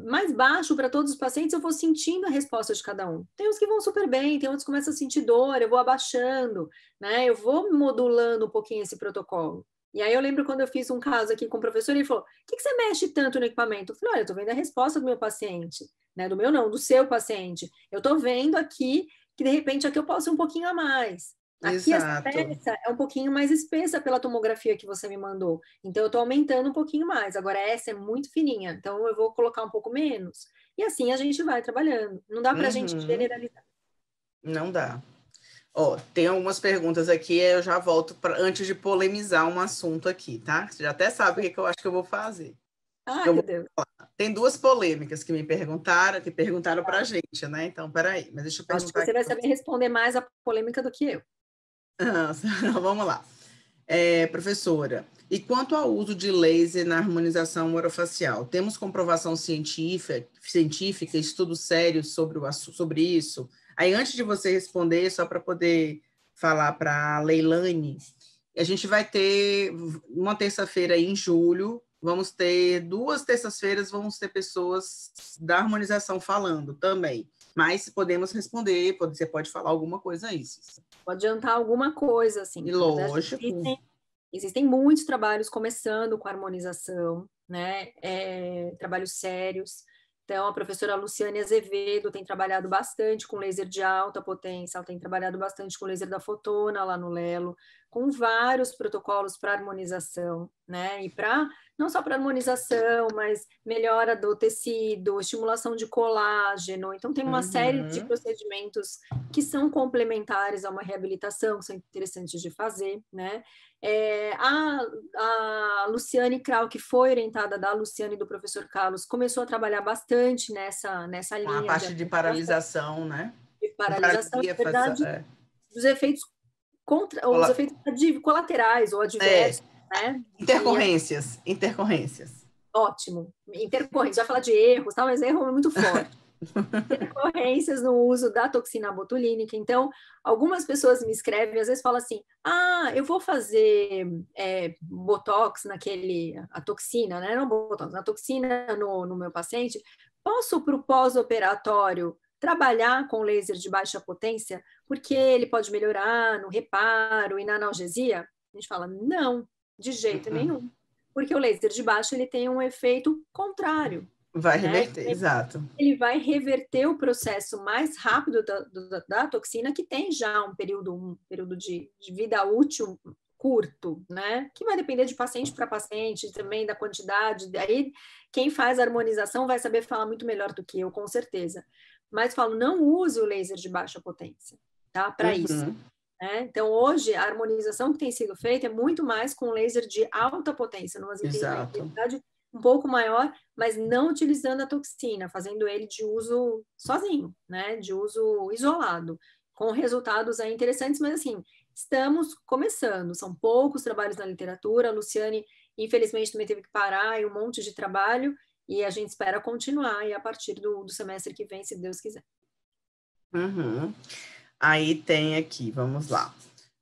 mais baixo para todos os pacientes, eu vou sentindo a resposta de cada um. Tem uns que vão super bem, tem outros que começam a sentir dor, eu vou abaixando, né? Eu vou modulando um pouquinho esse protocolo. E aí eu lembro quando eu fiz um caso aqui com o professor, ele falou, por que você mexe tanto no equipamento? Eu falei, olha, eu estou vendo a resposta do meu paciente, né? Do meu não, do seu paciente. Eu estou vendo aqui que, de repente, aqui eu posso ir um pouquinho a mais. Aqui essa peça é um pouquinho mais espessa pela tomografia que você me mandou. Então, eu estou aumentando um pouquinho mais. Agora, essa é muito fininha. Então, eu vou colocar um pouco menos. E assim a gente vai trabalhando. Não dá para a gente generalizar. Não dá. Ó, tem algumas perguntas aqui, eu já volto antes de polemizar um assunto aqui, tá? Você já até sabe o que eu acho que eu vou fazer. Ai, meu Deus. Tem duas polêmicas que me perguntaram, que perguntaram pra gente, né? Então, peraí, mas deixa eu perguntar. Acho que você vai saber responder mais a polêmica do que eu. Vamos lá. Professora, e quanto ao uso de laser na harmonização orofacial? Temos comprovação científica, estudos sérios sobre isso? Aí, antes de você responder, só para poder falar para a Leilane, a gente vai ter uma terça-feira em julho, vamos ter 2 terças-feiras, vamos ter pessoas da harmonização falando também. Mas podemos responder, você pode falar alguma coisa a isso. Pode adiantar alguma coisa, assim. E lógico. Existem muitos trabalhos começando com harmonização, né? Trabalhos sérios. Então, a professora Luciane Azevedo tem trabalhado bastante com laser de alta potência, ela tem trabalhado bastante com laser da fotona lá no Lelo, com vários protocolos para harmonização, né? E não só para harmonização, mas melhora do tecido, estimulação de colágeno. Então, tem uma série de procedimentos que são complementares a uma reabilitação, que são interessantes de fazer, né? A Luciane Krau, que foi orientada da Luciane e do professor Carlos, começou a trabalhar bastante nessa linha. A parte de paralisação, né? De paralisação, na verdade, dos efeitos os efeitos colaterais ou adversos, né? Intercorrências. Ótimo. Intercorrências, vai falar de erros, tá? Mas erro é muito forte. Intercorrências no uso da toxina botulínica. Então, algumas pessoas me escrevem, às vezes falam assim, eu vou fazer botox a toxina, né? Não botox, a toxina no meu paciente. Posso, para o pós-operatório, trabalhar com laser de baixa potência, porque ele pode melhorar no reparo e na analgesia? A gente fala, não, de jeito nenhum. Porque o laser de baixa ele tem um efeito contrário. Vai reverter, exato. Ele vai reverter o processo mais rápido da toxina, que tem já um período de vida útil curto, né? Que vai depender de paciente para paciente, também da quantidade. Aí, quem faz a harmonização vai saber falar muito melhor do que eu, com certeza. Mas falo, não use o laser de baixa potência, tá? Para isso. né? Então, hoje, a harmonização que tem sido feita é muito mais com laser de alta potência, numa Exato. intensidade um pouco maior, mas não utilizando a toxina, fazendo ele de uso sozinho, né? De uso isolado, com resultados aí interessantes, mas assim, estamos começando, são poucos trabalhos na literatura, a Luciane, infelizmente, também teve que parar e um monte de trabalho, e a gente espera continuar aí a partir do semestre que vem, se Deus quiser. Uhum. Aí tem aqui, vamos lá.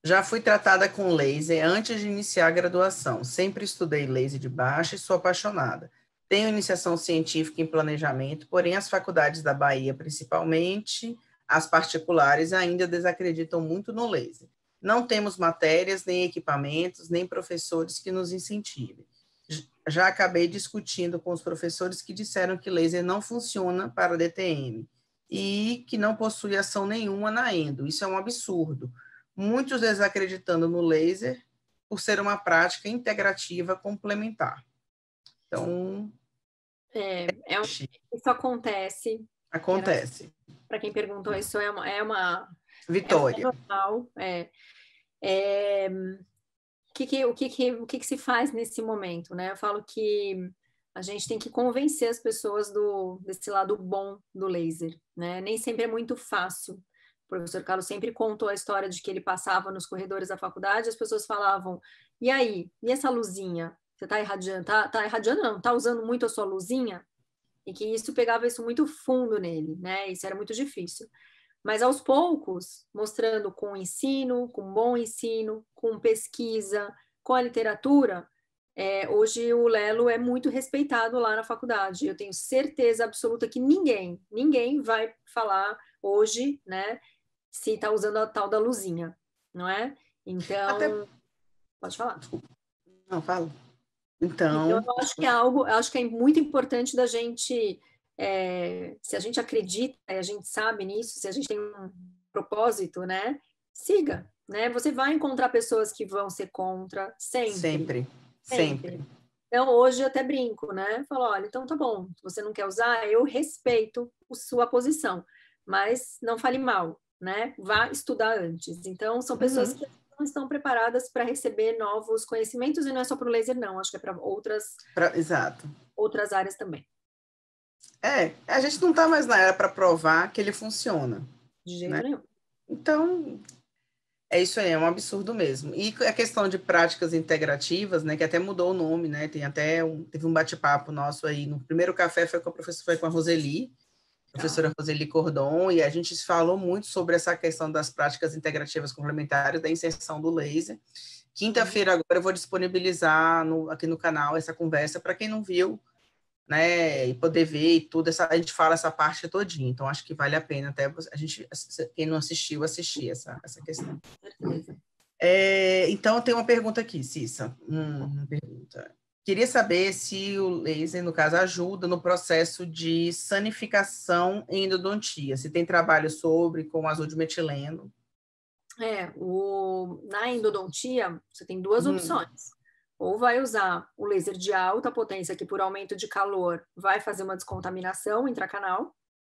Já fui tratada com laser antes de iniciar a graduação. Sempre estudei laser de baixa e sou apaixonada. Tenho iniciação científica em planejamento, porém as faculdades da Bahia, principalmente as particulares, ainda desacreditam muito no laser. Não temos matérias, nem equipamentos, nem professores que nos incentivem. Já acabei discutindo com os professores que disseram que laser não funciona para DTM e que não possui ação nenhuma na endo. Isso é um absurdo. Muitos desacreditando no laser por ser uma prática integrativa complementar. Então, isso acontece. acontece. Para quem perguntou, isso é Vitória. normal. O que se faz nesse momento, né? Eu falo que a gente tem que convencer as pessoas desse lado bom do laser, né? Nem sempre é muito fácil. O professor Carlos sempre contou a história de que ele passava nos corredores da faculdade, as pessoas falavam, e aí? E essa luzinha? Você tá irradiando? Tá irradiando não? Tá usando muito a sua luzinha? E que isso pegava isso muito fundo nele, né? Isso era muito difícil. Mas aos poucos, mostrando com ensino, com bom ensino, com pesquisa, com a literatura, hoje o Lelo é muito respeitado lá na faculdade. Eu tenho certeza absoluta que ninguém vai falar hoje, né, se está usando a tal da luzinha, não é? Então, pode falar. Não, fala. Então, Então, eu acho que é muito importante da gente, se a gente acredita e a gente sabe nisso, se a gente tem um propósito, né? Siga, né? Você vai encontrar pessoas que vão ser contra, sempre. sempre. Então, hoje eu até brinco, né? Falo, olha, então tá bom, se você não quer usar, eu respeito a sua posição, mas não fale mal, né? Vá estudar antes. Então, são pessoas que não estão preparadas para receber novos conhecimentos, e não é só para o laser, não, acho que é para Exato. outras áreas também. A gente não está mais na era para provar que ele funciona. De jeito nenhum. Então, é isso aí, é um absurdo mesmo. E a questão de práticas integrativas, né, que até mudou o nome, né, teve um bate-papo nosso aí, no primeiro café foi com a Roseli, professora Roseli Cordon, e a gente falou muito sobre essa questão das práticas integrativas complementares, da inserção do laser. Quinta-feira agora eu vou disponibilizar aqui no canal essa conversa para quem não viu, né, e poder ver e tudo, a gente fala essa parte todinha, então acho que vale a pena até quem não assistiu, assistir essa questão. Então, tem uma pergunta aqui, Cissa, uma pergunta. Queria saber se o laser, no caso, ajuda no processo de sanificação em endodontia, se tem trabalho com azul de metileno. Na endodontia, você tem duas opções. Ou vai usar o laser de alta potência, que por aumento de calor vai fazer uma descontaminação intracanal,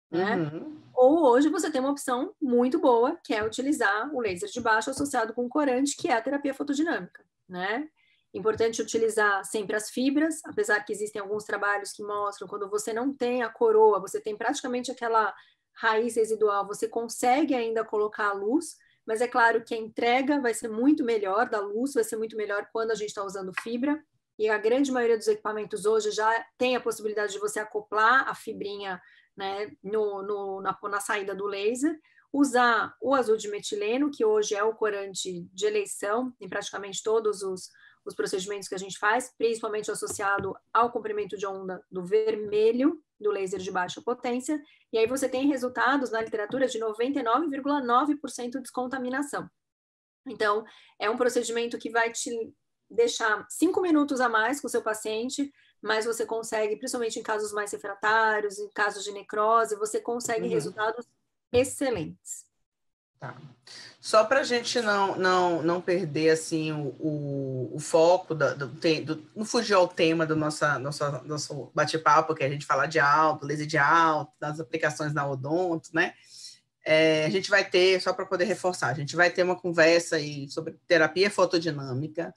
né? Ou hoje você tem uma opção muito boa, que é utilizar o laser de baixo associado com corante, que é a terapia fotodinâmica, né? Importante utilizar sempre as fibras, apesar que existem alguns trabalhos que mostram quando você não tem a coroa, você tem praticamente aquela raiz residual, você consegue ainda colocar a luz, mas é claro que a entrega vai ser muito melhor da luz, vai ser muito melhor quando a gente está usando fibra, e a grande maioria dos equipamentos hoje já tem a possibilidade de você acoplar a fibrinha, né, na saída do laser, usar o azul de metileno, que hoje é o corante de eleição em praticamente todos os procedimentos que a gente faz, principalmente associado ao comprimento de onda do vermelho, do laser de baixa potência, e aí você tem resultados na literatura de 99,9% de descontaminação. Então, é um procedimento que vai te deixar 5 minutos a mais com o seu paciente, mas você consegue, principalmente em casos mais refratários, em casos de necrose, você consegue resultados excelentes. Tá. Só para a gente não perder assim, o foco, não fugir ao tema do nosso bate-papo, que a gente fala de alto, laser de alto, das aplicações na odonto, né? A gente vai ter, só para poder reforçar, a gente vai ter uma conversa aí sobre terapia fotodinâmica,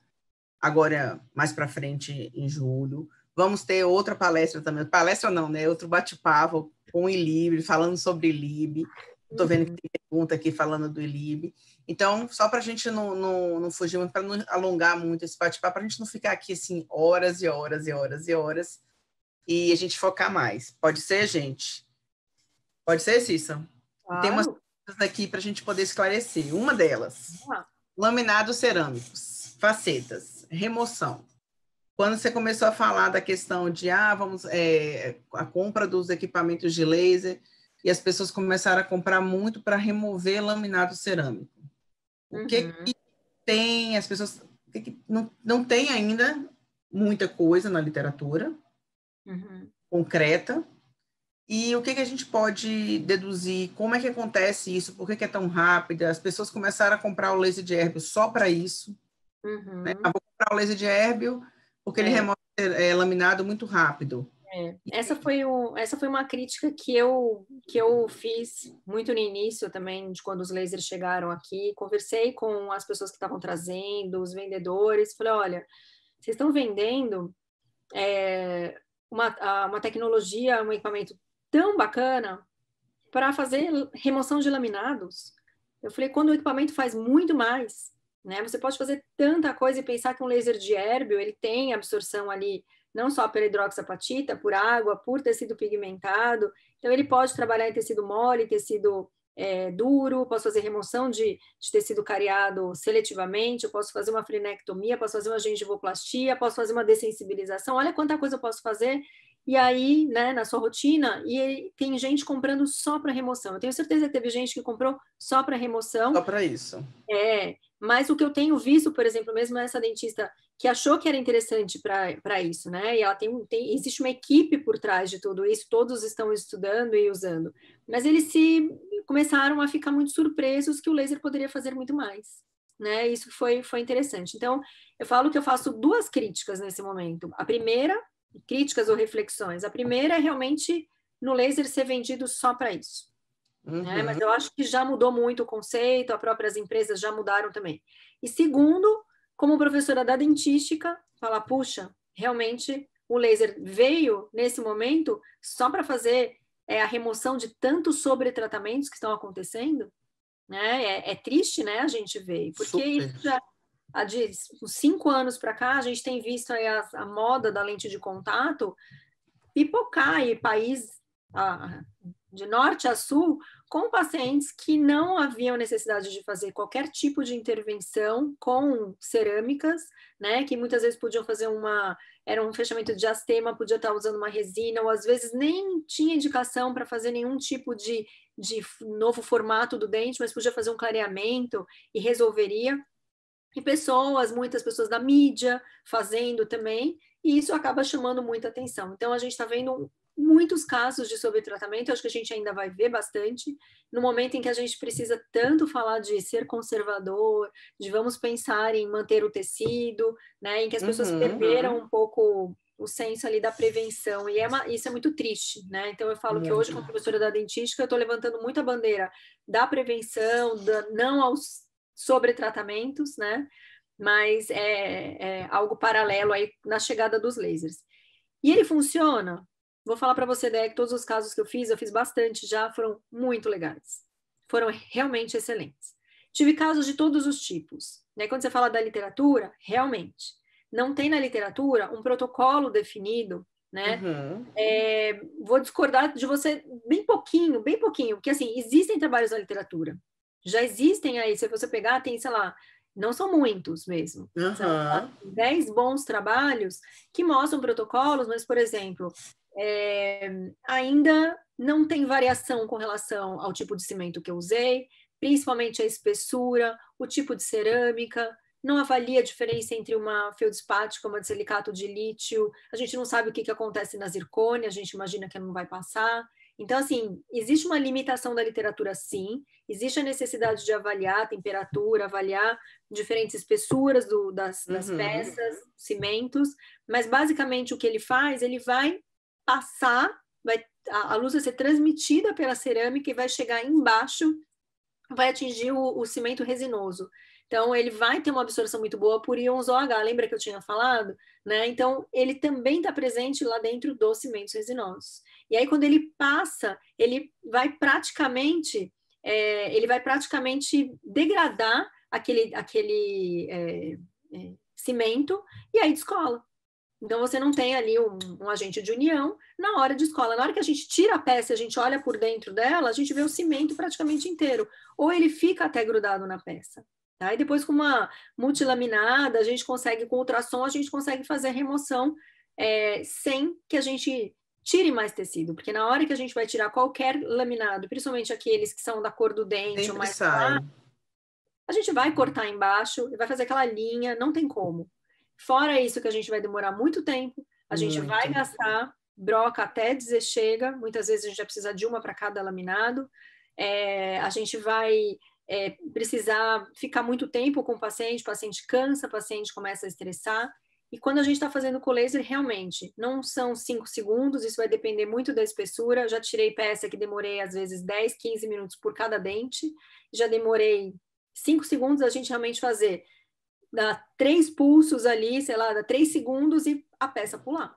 agora mais para frente, em julho. Vamos ter outra palestra também, palestra não, né? Outro bate-papo com o ILIB, falando sobre ILIB. Estou vendo que tem pergunta aqui falando do ILIB. Então, só para a gente não fugir muito, para não alongar muito esse bate-papo, para a gente não ficar aqui assim horas e horas e horas e horas, e a gente focar mais. Pode ser, gente? Pode ser, Cissa? E tem umas coisas aqui para a gente poder esclarecer. Uma delas, laminados cerâmicos, facetas, remoção. Quando você começou a falar da questão de a compra dos equipamentos de laser, e as pessoas começaram a comprar muito para remover laminado cerâmico. O que tem, as pessoas não tem ainda muita coisa na literatura concreta. E o que a gente pode deduzir? Como é que acontece isso? Por que é tão rápido? As pessoas começaram a comprar o laser de Erbil só para isso. Né? Vou comprar o laser de Erbil porque ele remove laminado muito rápido. Essa foi uma crítica que eu fiz muito no início também, de quando os lasers chegaram aqui. Conversei com as pessoas que estavam trazendo, os vendedores. Falei, olha, vocês estão vendendo uma tecnologia, um equipamento tão bacana para fazer remoção de laminados. Eu falei, quando o equipamento faz muito mais, né? Você pode fazer tanta coisa e pensar que um laser de Erbil, ele tem absorção ali, não só pela hidroxapatita, por água, por tecido pigmentado. Então, ele pode trabalhar em tecido mole, tecido duro, posso fazer remoção de tecido cariado seletivamente, eu posso fazer uma frenectomia, posso fazer uma gengivoplastia, posso fazer uma dessensibilização. Olha quanta coisa eu posso fazer. E aí, né, na sua rotina, e tem gente comprando só para remoção. Eu tenho certeza que teve gente que comprou só para remoção. Só para isso. Mas o que eu tenho visto, por exemplo, mesmo essa dentista que achou que era interessante para isso, né? E ela existe uma equipe por trás de tudo isso, todos estão estudando e usando. Mas eles começaram a ficar muito surpresos que o laser poderia fazer muito mais, né? Isso foi interessante. Então, eu falo que eu faço duas críticas nesse momento. A primeira, críticas ou reflexões. A primeira é realmente no laser ser vendido só para isso. Né? Mas eu acho que já mudou muito o conceito, as próprias empresas já mudaram também. E segundo, como professora da dentística, falar, puxa, realmente o laser veio nesse momento só para fazer a remoção de tantos sobretratamentos que estão acontecendo, né? É triste, né, a gente ver, porque isso já há de uns 5 anos para cá, a gente tem visto aí a moda da lente de contato pipocar aí país de norte a sul com pacientes que não haviam necessidade de fazer qualquer tipo de intervenção com cerâmicas, né, que muitas vezes podiam fazer era um fechamento de diastema, podia estar usando uma resina, ou às vezes nem tinha indicação para fazer nenhum tipo de novo formato do dente, mas podia fazer um clareamento e resolveria. E muitas pessoas da mídia fazendo também, e isso acaba chamando muita atenção. Então, a gente está vendo muitos casos de sobretratamento, acho que a gente ainda vai ver bastante, no momento em que a gente precisa tanto falar de ser conservador, de vamos pensar em manter o tecido, né, em que as pessoas perderam um pouco o senso ali da prevenção, e isso é muito triste, né? Então, eu falo que hoje, como professora da dentística, eu estou levantando muito a bandeira da prevenção, não aos sobretratamentos, né? Mas é algo paralelo aí na chegada dos lasers. E ele funciona? Vou falar para você, Dé, que todos os casos que eu fiz bastante já, foram muito legais. Foram realmente excelentes. Tive casos de todos os tipos. Né? Quando você fala da literatura, realmente, não tem na literatura um protocolo definido, né? Vou discordar de você bem pouquinho, porque assim, existem trabalhos na literatura. Já existem aí, se você pegar, tem, sei lá, não são muitos mesmo. São 10 bons trabalhos que mostram protocolos, mas, por exemplo, ainda não tem variação com relação ao tipo de cimento que eu usei, principalmente a espessura, o tipo de cerâmica, não avalia a diferença entre uma feldspática e uma de silicato de lítio, a gente não sabe o que acontece na zircônia, a gente imagina que não vai passar. Então, assim, existe uma limitação da literatura, sim, existe a necessidade de avaliar a temperatura, avaliar diferentes espessuras das peças, cimentos, mas basicamente o que ele faz, ele vai passar, vai a luz vai ser transmitida pela cerâmica e vai chegar embaixo, vai atingir o cimento resinoso. Então, ele vai ter uma absorção muito boa por íons OH, lembra que eu tinha falado? Né? Então, ele também está presente lá dentro dos cimentos resinosos. E aí, quando ele passa, ele vai praticamente degradar aquele cimento e aí descola. Então, você não tem ali um agente de união na hora de escola. Na hora que a gente tira a peça e a gente olha por dentro dela, a gente vê o cimento praticamente inteiro. Ou ele fica até grudado na peça. Tá? E depois, com uma multilaminada, a gente consegue, com ultrassom, a gente consegue fazer a remoção sem que a gente tire mais tecido. Porque na hora que a gente vai tirar qualquer laminado, principalmente aqueles que são da cor do dente ou mais claro, a gente vai cortar embaixo e vai fazer aquela linha, não tem como. Fora isso que a gente vai demorar muito tempo, a gente vai gastar broca até dizer chega, muitas vezes a gente vai precisar de uma para cada laminado, a gente vai precisar ficar muito tempo com o paciente cansa, o paciente começa a estressar, e quando a gente está fazendo com laser, realmente, não são 5 segundos, isso vai depender muito da espessura, eu já tirei peça que demorei às vezes 10, 15 minutos por cada dente, já demorei 5 segundos a gente realmente fazer dá 3 pulsos ali, sei lá, dá 3 segundos e a peça pular.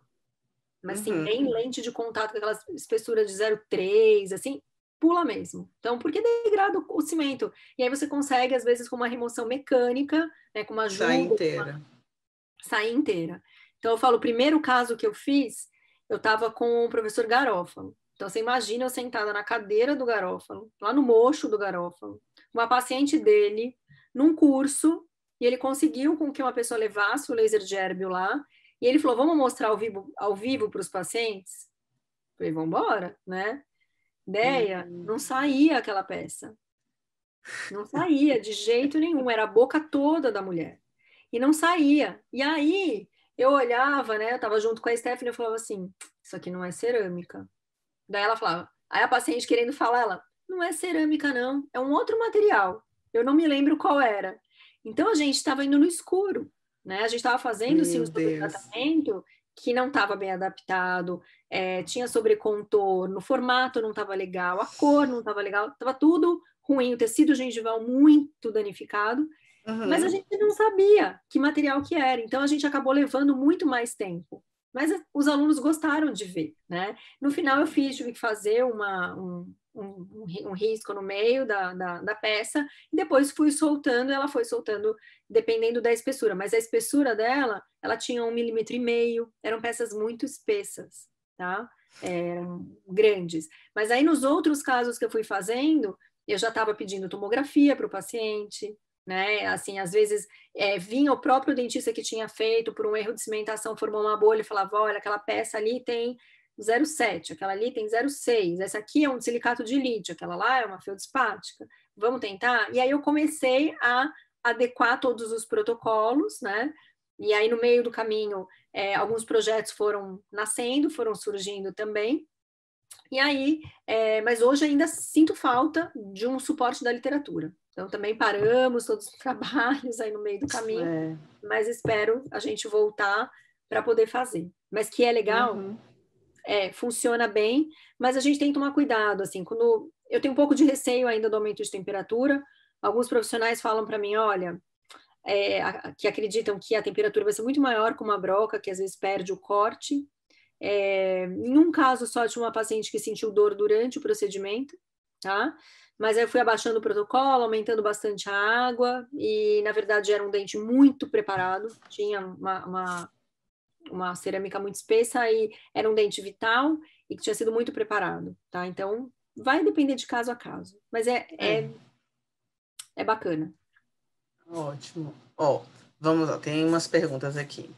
Mas, assim, bem lente de contato com aquela espessura de 0,3, assim, pula mesmo. Então, porque degrada o cimento. E aí você consegue, às vezes, com uma remoção mecânica, né, com uma ajuda... Sair inteira. Então, eu falo, o primeiro caso que eu fiz, eu estava com o professor Garófalo. Então, você imagina eu sentada na cadeira do Garófalo, lá no mocho do Garófalo, uma paciente dele, num curso... E ele conseguiu com que uma pessoa levasse o laser de Erbil lá. E ele falou, vamos mostrar ao vivo para os pacientes? Eu falei, vamos embora, né? Ideia, não saía aquela peça. Não saía de jeito nenhum. Era a boca toda da mulher. E não saía. E aí, eu olhava, né? Eu estava junto com a Stephanie e eu falava assim, isso aqui não é cerâmica. Daí ela falava, aí a paciente querendo falar, ela, não é cerâmica não, é um outro material. Eu não me lembro qual era. Então, a gente estava indo no escuro, né? A gente estava fazendo, sim, um sobretratamento que não estava bem adaptado, tinha sobrecontorno, o formato não estava legal, a cor não estava legal, estava tudo ruim, o tecido gengival muito danificado, mas a gente não sabia que material que era, então a gente acabou levando muito mais tempo. Mas os alunos gostaram de ver, né? No final eu tive que fazer um risco no meio da peça, e depois fui soltando, ela foi soltando dependendo da espessura, mas a espessura dela, ela tinha 1,5 milímetros, eram peças muito espessas, tá? Eram grandes. Mas aí nos outros casos que eu fui fazendo, eu já estava pedindo tomografia para o paciente, né? Assim, às vezes vinha o próprio dentista que tinha feito por um erro de cimentação, formou uma bolha e falava, olha, aquela peça ali tem 0,7, aquela ali tem 0,6, essa aqui é um silicato de lítio, aquela lá é uma feldspática, vamos tentar? E aí eu comecei a adequar todos os protocolos, né? E aí no meio do caminho, alguns projetos foram nascendo, foram surgindo também, e aí, mas hoje ainda sinto falta de um suporte da literatura. Então também paramos todos os trabalhos aí no meio do caminho, mas espero a gente voltar para poder fazer. Mas que é legal, funciona bem, mas a gente tem que tomar cuidado, assim, quando eu tenho um pouco de receio ainda do aumento de temperatura, alguns profissionais falam para mim, olha, que acreditam que a temperatura vai ser muito maior com uma broca, que às vezes perde o corte. Em um caso só de uma paciente que sentiu dor durante o procedimento, tá? Mas aí eu fui abaixando o protocolo, aumentando bastante a água, e na verdade era um dente muito preparado, tinha uma cerâmica muito espessa e era um dente vital e que tinha sido muito preparado, tá? Então vai depender de caso a caso, mas é bacana. Ótimo. Vamos lá, tem umas perguntas aqui.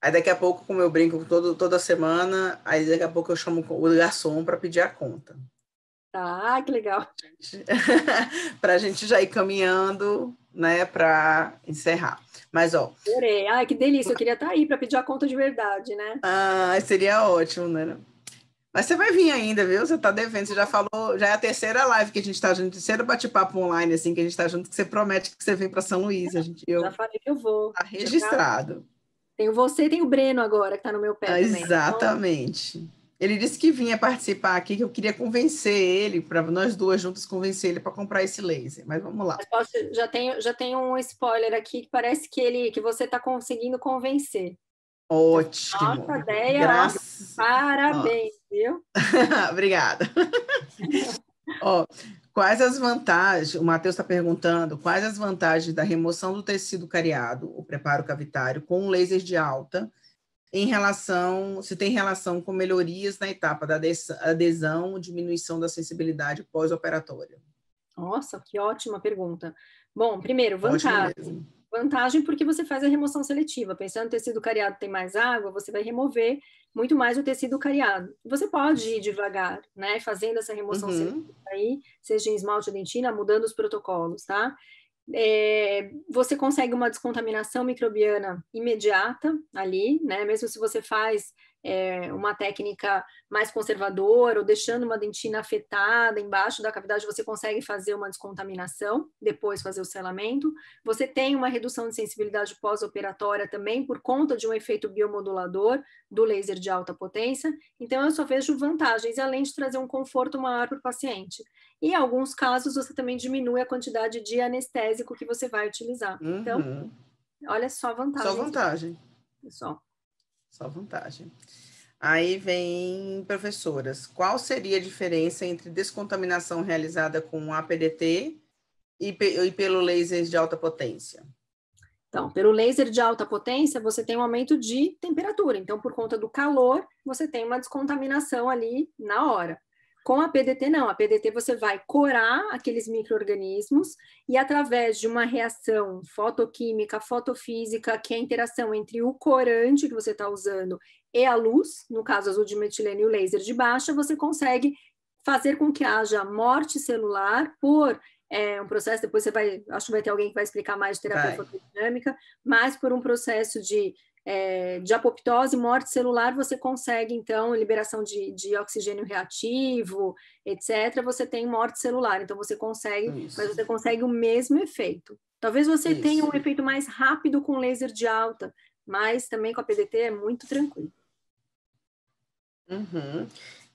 Aí daqui a pouco, como eu brinco toda semana, aí daqui a pouco eu chamo o garçom para pedir a conta. Tá, que legal. Para a gente já ir caminhando, né, para encerrar. Mas, adorei. Ai, que delícia, eu queria estar aí para pedir a conta de verdade, né? Seria ótimo, né? Mas você vai vir ainda, viu? Você tá devendo, você já falou, já é a terceira live que a gente tá junto, terceiro bate-papo online, assim, que a gente tá junto, que você promete que você vem para São Luís. Já falei que eu vou. Tá registrado. Tem você e tem o Breno agora, que tá no meu pé também. Exatamente. Ele disse que vinha participar aqui, que eu queria convencer ele, para nós duas juntas convencer ele para comprar esse laser. Mas vamos lá. Mas já tenho um spoiler aqui que parece que você está conseguindo convencer. Ótimo. Nossa, ideia, ó, Graças. parabéns, viu? Obrigada. Ó, quais as vantagens? O Matheus está perguntando quais as vantagens da remoção do tecido cariado, o preparo cavitário, com laser de alta, em relação, se tem relação com melhorias na etapa da adesão, diminuição da sensibilidade pós-operatória. Nossa, que ótima pergunta. Bom, primeiro, Ótimo vantagem. mesmo. Vantagem porque você faz a remoção seletiva. Pensando no tecido cariado tem mais água, você vai remover muito mais o tecido cariado. Você pode ir devagar, né? Fazendo essa remoção seletiva aí, seja em esmalte ou dentina, mudando os protocolos, tá? Você consegue uma descontaminação microbiana imediata ali, né? Mesmo se você faz uma técnica mais conservadora ou deixando uma dentina afetada embaixo da cavidade, você consegue fazer uma descontaminação, depois fazer o selamento. Você tem uma redução de sensibilidade pós-operatória também por conta de um efeito biomodulador do laser de alta potência. Então, eu só vejo vantagens, além de trazer um conforto maior para o paciente. E em alguns casos, você também diminui a quantidade de anestésico que você vai utilizar. Então, olha só a vantagem. Só vantagem. Só vantagem. Aí vem, professoras, qual seria a diferença entre descontaminação realizada com APDT e pelo laser de alta potência? Então, pelo laser de alta potência, você tem um aumento de temperatura. Então, por conta do calor, você tem uma descontaminação ali na hora. Com a PDT, não. A PDT você vai corar aqueles micro-organismos e através de uma reação fotoquímica, fotofísica, que é a interação entre o corante que você está usando e a luz, no caso azul de metileno e o laser de baixa, você consegue fazer com que haja morte celular por um processo, depois você vai, acho que vai ter alguém que vai explicar mais de terapia fotodinâmica, mas por um processo de apoptose, morte celular, você consegue, então, liberação de oxigênio reativo, etc., você tem morte celular, então você consegue, mas você consegue o mesmo efeito. Talvez você tenha um efeito mais rápido com laser de alta, mas também com a PDT é muito tranquilo.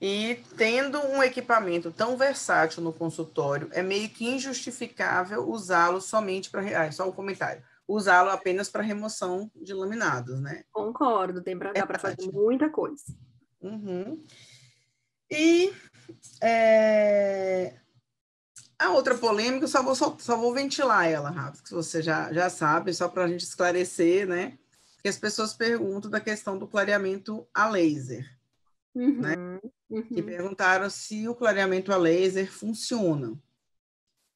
E tendo um equipamento tão versátil no consultório, é meio que injustificável usá-lo somente para... só um comentário. Usá-lo apenas para remoção de laminados, né? Concordo, dá para fazer muita coisa. E a outra polêmica, eu só vou ventilar ela, Rafa, que você já sabe, só para a gente esclarecer, né? Que as pessoas perguntam da questão do clareamento a laser. Né? Que perguntaram se o clareamento a laser funciona.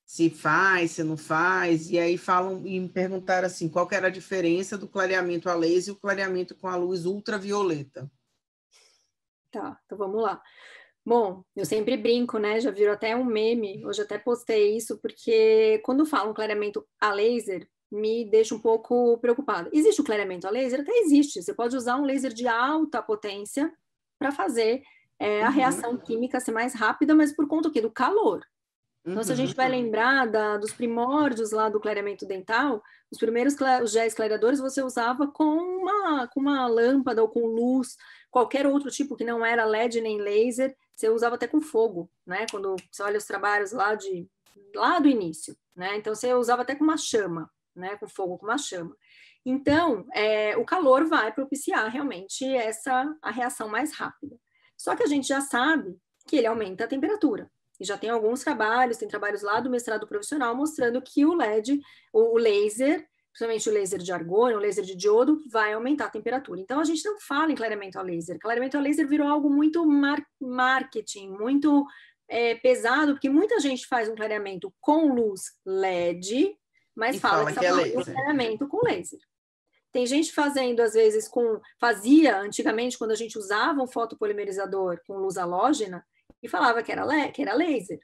Se faz, se não faz, e aí me perguntaram assim, qual que era a diferença do clareamento a laser e o clareamento com a luz ultravioleta. Tá, então vamos lá. Bom, eu sempre brinco, né? Já viram até um meme, hoje até postei isso, porque quando falam clareamento a laser, me deixa um pouco preocupada. Existe o clareamento a laser? Até existe. Você pode usar um laser de alta potência para fazer a reação química ser mais rápida, mas por conta do calor. Então, se a gente vai lembrar dos primórdios lá do clareamento dental, os primeiros os géis clareadores você usava com uma lâmpada ou com luz, qualquer outro tipo que não era LED nem laser, você usava até com fogo, né? Quando você olha os trabalhos lá do início, né? Então, você usava até com uma chama, né? Com fogo, com uma chama. Então, o calor vai propiciar realmente a reação mais rápida. Só que a gente já sabe que ele aumenta a temperatura. E já tem alguns trabalhos, tem trabalhos lá do mestrado profissional mostrando que o LED, o laser, principalmente o laser de argônio, o laser de diodo, vai aumentar a temperatura. Então, a gente não fala em clareamento a laser. Clareamento a laser virou algo muito marketing, muito pesado, porque muita gente faz um clareamento com luz LED, mas fala que é um clareamento com laser. Tem gente fazendo, às vezes, fazia antigamente, quando a gente usava um fotopolimerizador com luz halógena, e falava que era laser.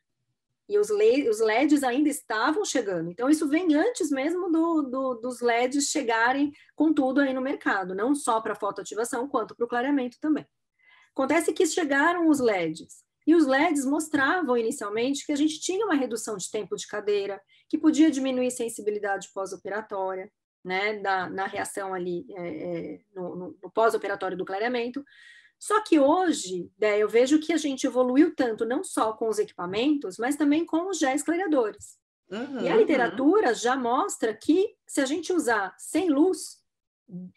E os LEDs ainda estavam chegando. Então, isso vem antes mesmo dos LEDs chegarem com tudo aí no mercado, não só para fotoativação, quanto para o clareamento também. Acontece que chegaram os LEDs, e os LEDs mostravam inicialmente que a gente tinha uma redução de tempo de cadeira, que podia diminuir a sensibilidade pós-operatória, né, na reação ali no pós-operatório do clareamento. Só que hoje, né, eu vejo que a gente evoluiu tanto, não só com os equipamentos, mas também com os géis clareadores. E a literatura já mostra que se a gente usar sem luz,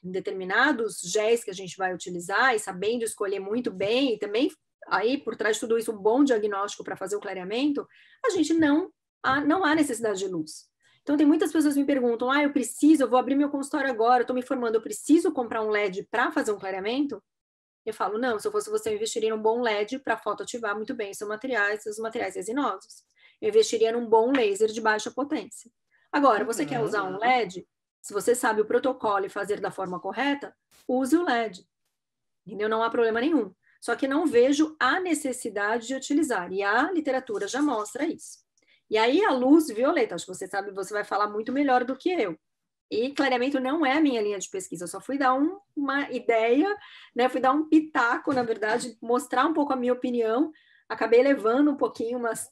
determinados géis que a gente vai utilizar e sabendo escolher muito bem, e também aí por trás de tudo isso um bom diagnóstico para fazer o clareamento, a gente não há necessidade de luz. Então tem muitas pessoas que me perguntam, eu vou abrir meu consultório agora, eu estou me formando, eu preciso comprar um LED para fazer um clareamento? Eu falo, não, se eu fosse você, eu investiria num bom LED para fotoativar muito bem seus materiais resinosos. Eu investiria num bom laser de baixa potência. Agora, você quer usar um LED? Se você sabe o protocolo e fazer da forma correta, use o LED. Entendeu? Não há problema nenhum. Só que não vejo a necessidade de utilizar. E a literatura já mostra isso. E aí a luz violeta, acho que você sabe, você vai falar muito melhor do que eu. E clareamento não é a minha linha de pesquisa, eu só fui dar uma ideia, né? Fui dar um pitaco, na verdade, mostrar um pouco a minha opinião. Acabei levando um pouquinho umas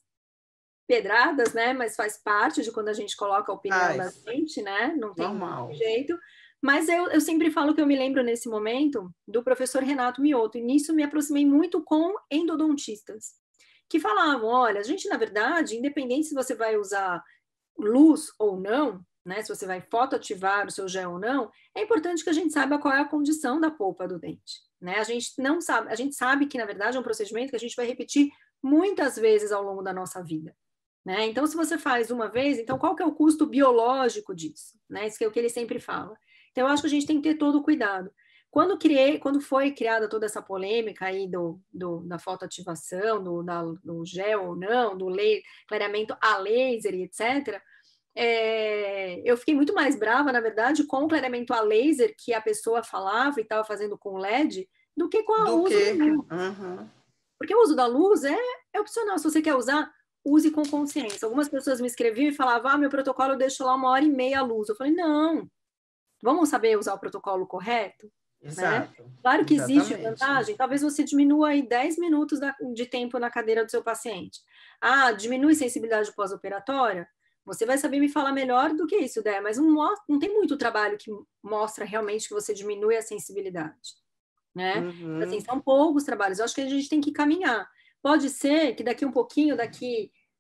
pedradas, né? Mas faz parte de quando a gente coloca a opinião da gente, né? Não tem jeito. Mas eu sempre falo que eu me lembro nesse momento do professor Renato Mioto, e nisso me aproximei muito com endodontistas, que falavam, olha, a gente, na verdade, independente se você vai usar luz ou não, né, se você vai fotoativar o seu gel ou não, é importante que a gente saiba qual é a condição da polpa do dente, né? A gente não sabe, a gente sabe que, na verdade, é um procedimento que a gente vai repetir muitas vezes ao longo da nossa vida, né? Então, se você faz uma vez, então qual que é o custo biológico disso, né? Isso que é o que ele sempre fala. Então, eu acho que a gente tem que ter todo o cuidado. Quando foi criada toda essa polêmica aí da fotoativação, do gel ou não, do clareamento a laser e etc., eu fiquei muito mais brava, na verdade, com o clareamento a laser que a pessoa falava e estava fazendo com LED, do que com o uso da luz. Porque o uso da luz é opcional. Se você quer usar, use com consciência. Algumas pessoas me escreviam e falavam, meu protocolo eu deixo lá 1h30 a luz. Eu falei, não, vamos saber usar o protocolo correto? Exato. Né? Claro que existe vantagem, talvez você diminua aí 10 minutos de tempo na cadeira do seu paciente. Diminui sensibilidade pós-operatória? Você vai saber me falar melhor do que isso, Dé, mas não tem muito trabalho que mostra realmente que você diminui a sensibilidade, né? Assim, são poucos trabalhos, eu acho que a gente tem que caminhar. Pode ser que daqui um pouquinho,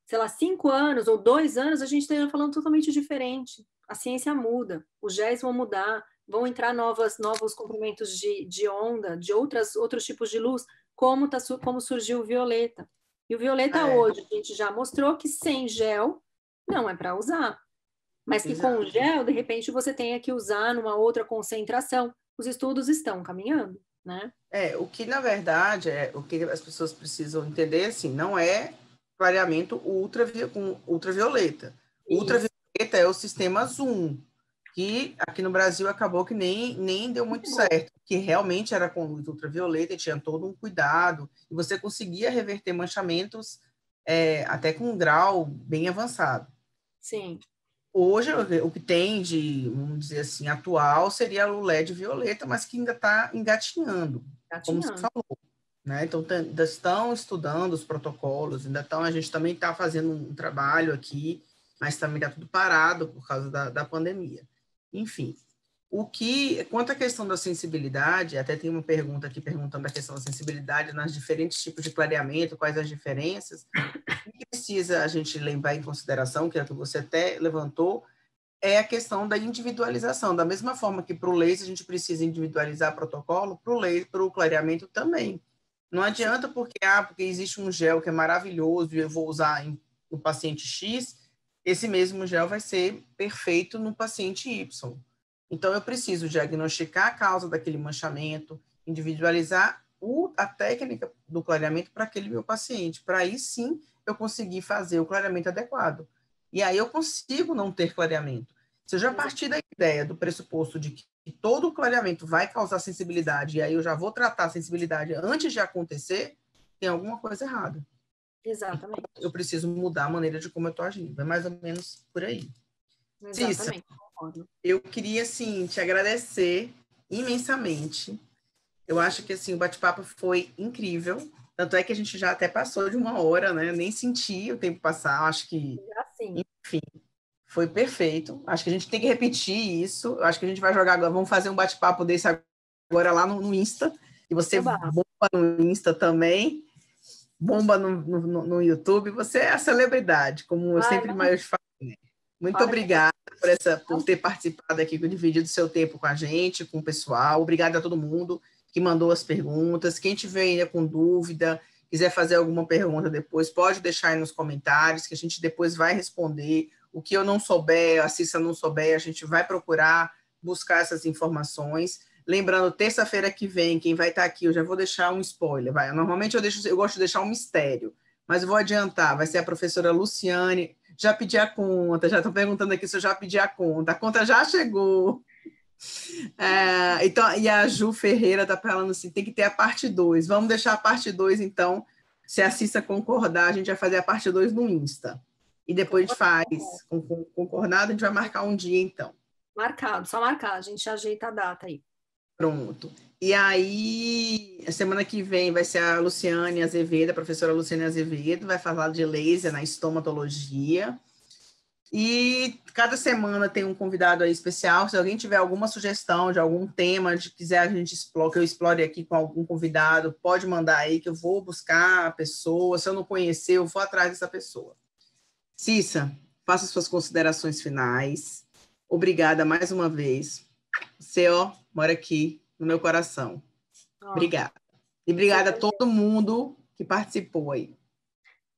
sei lá, 5 anos ou 2 anos, a gente esteja falando totalmente diferente. A ciência muda, os géis vão mudar, vão entrar novos comprimentos de onda, de outros tipos de luz, como surgiu o violeta. E o violeta hoje, a gente já mostrou que sem gel não é para usar. Mas que com o gel, de repente, você tenha que usar numa outra concentração. Os estudos estão caminhando, né? O que, na verdade, o que as pessoas precisam entender, assim, não é clareamento com ultravioleta. O ultravioleta é o sistema Zoom, que aqui no Brasil acabou que nem deu muito certo, que realmente era com luz ultravioleta e tinha todo um cuidado, e você conseguia reverter manchamentos até com um grau bem avançado. Sim. Hoje, o que tem de, vamos dizer assim, atual seria o LED violeta, mas que ainda está engatinhando, como você falou. Né? Então, ainda estão estudando os protocolos, a gente também está fazendo um trabalho aqui, mas também está tudo parado por causa da pandemia. Enfim, quanto à questão da sensibilidade, até tem uma pergunta aqui perguntando a questão da sensibilidade nas diferentes tipos de clareamento, quais as diferenças. O que precisa a gente levar em consideração, que é o que você até levantou, é a questão da individualização. Da mesma forma que para o laser a gente precisa individualizar protocolo, para o clareamento também. Não adianta porque existe um gel que é maravilhoso e eu vou usar no paciente X, esse mesmo gel vai ser perfeito no paciente Y. Então, eu preciso diagnosticar a causa daquele manchamento, individualizar a técnica do clareamento para aquele meu paciente, para aí sim eu conseguir fazer o clareamento adequado. E aí eu consigo não ter clareamento. Se eu já partir da ideia, do pressuposto de que todo o clareamento vai causar sensibilidade, e aí eu já vou tratar a sensibilidade antes de acontecer, tem alguma coisa errada. Exatamente. Eu preciso mudar a maneira de como eu estou agindo. É mais ou menos por aí. Exatamente. Cissa, eu queria, assim, te agradecer imensamente. Eu acho que, assim, o bate-papo foi incrível. Tanto é que a gente já até passou de 1 hora, né? Eu nem senti o tempo passar. Acho que, enfim, foi perfeito. Acho que a gente tem que repetir isso. Eu acho que a gente vai jogar agora. Vamos fazer um bate-papo desse agora lá no Insta. E você bomba no Insta também, bomba no YouTube, você é a celebridade, como eu sempre mais falo. Muito obrigada por ter participado aqui, dividido o seu tempo com a gente, com o pessoal. Obrigada a todo mundo que mandou as perguntas. Quem tiver ainda com dúvida, quiser fazer alguma pergunta depois, pode deixar aí nos comentários, que a gente depois vai responder. O que eu não souber, a Cissa não souber, a gente vai procurar buscar essas informações. Lembrando, terça-feira que vem, quem vai estar aqui, eu já vou deixar um spoiler. Normalmente eu gosto de deixar um mistério, mas eu vou adiantar, vai ser a professora Luciane. Já pedi a conta, já estão perguntando aqui se eu já pedi a conta já chegou. Então, e a Ju Ferreira está falando assim, tem que ter a parte 2. Vamos deixar a parte 2, então, se a Cissa concordar, a gente vai fazer a parte 2 no Insta. E depois a gente faz, concordado, a gente vai marcar um dia, então. Marcado, só marcar, a gente ajeita a data aí. Pronto. E aí, a semana que vem vai ser a Luciane Azevedo, a professora Luciane Azevedo, vai falar de laser na estomatologia. E cada semana tem um convidado aí especial. Se alguém tiver alguma sugestão de algum tema, de quiser a gente que eu explore aqui com algum convidado, pode mandar aí que eu vou buscar a pessoa. Se eu não conhecer, eu vou atrás dessa pessoa. Cissa, faça suas considerações finais. Obrigada mais uma vez. Você, mora aqui no meu coração. Obrigada. E obrigada a todo mundo que participou aí.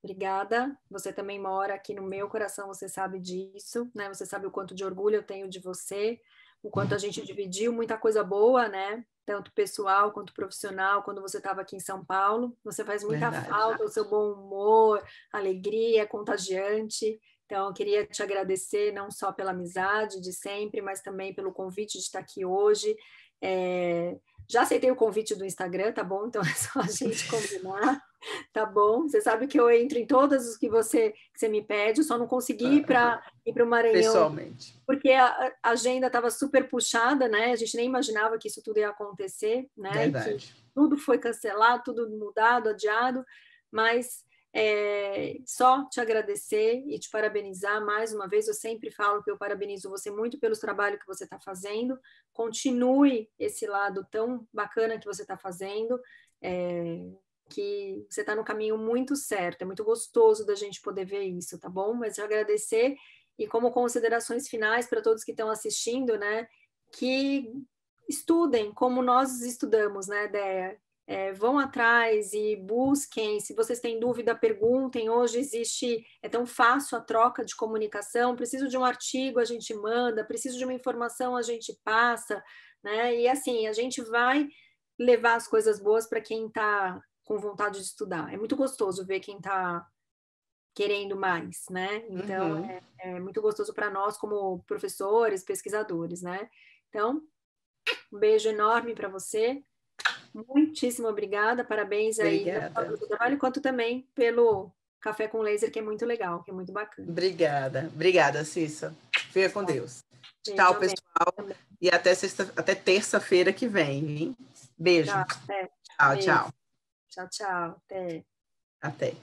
Obrigada. Você também mora aqui no meu coração, você sabe disso, né? Você sabe o quanto de orgulho eu tenho de você, o quanto a gente dividiu muita coisa boa, né? Tanto pessoal quanto profissional, quando você estava aqui em São Paulo. Você faz muita falta, o seu bom humor, alegria, é contagiante. Então, eu queria te agradecer não só pela amizade de sempre, mas também pelo convite de estar aqui hoje. Já aceitei o convite do Instagram, tá bom? Então, é só a gente combinar. Tá bom? Você sabe que eu entro em todas os que você me pede, eu só não consegui ir para o Maranhão. Pessoalmente. Porque a agenda estava super puxada, né? A gente nem imaginava que isso tudo ia acontecer, né? Verdade. Que tudo foi cancelado, tudo mudado, adiado, mas só te agradecer e te parabenizar mais uma vez. Eu sempre falo que eu parabenizo você muito pelo trabalho que você está fazendo. Continue esse lado tão bacana que você está fazendo. Que você está no caminho muito certo, é muito gostoso da gente poder ver isso, tá bom? Mas eu agradecer e como considerações finais para todos que estão assistindo, né, que estudem como nós estudamos, né, Déia? Vão atrás e busquem, se vocês têm dúvida, perguntem, hoje é tão fácil a troca de comunicação, preciso de um artigo, a gente manda, preciso de uma informação, a gente passa, né, e assim, a gente vai levar as coisas boas para quem está com vontade de estudar. É muito gostoso ver quem está querendo mais, né? Então, é muito gostoso para nós como professores, pesquisadores, né? Então, um beijo enorme para você. Muitíssimo obrigada. Parabéns aí pelo seu trabalho, quanto também pelo Café com Laser, que é muito legal, que é muito bacana. Obrigada, Cissa. Fica com Deus. Tchau, pessoal. E até terça-feira que vem, hein? Beijo. Tchau. Tchau. Tchau. Até. Até.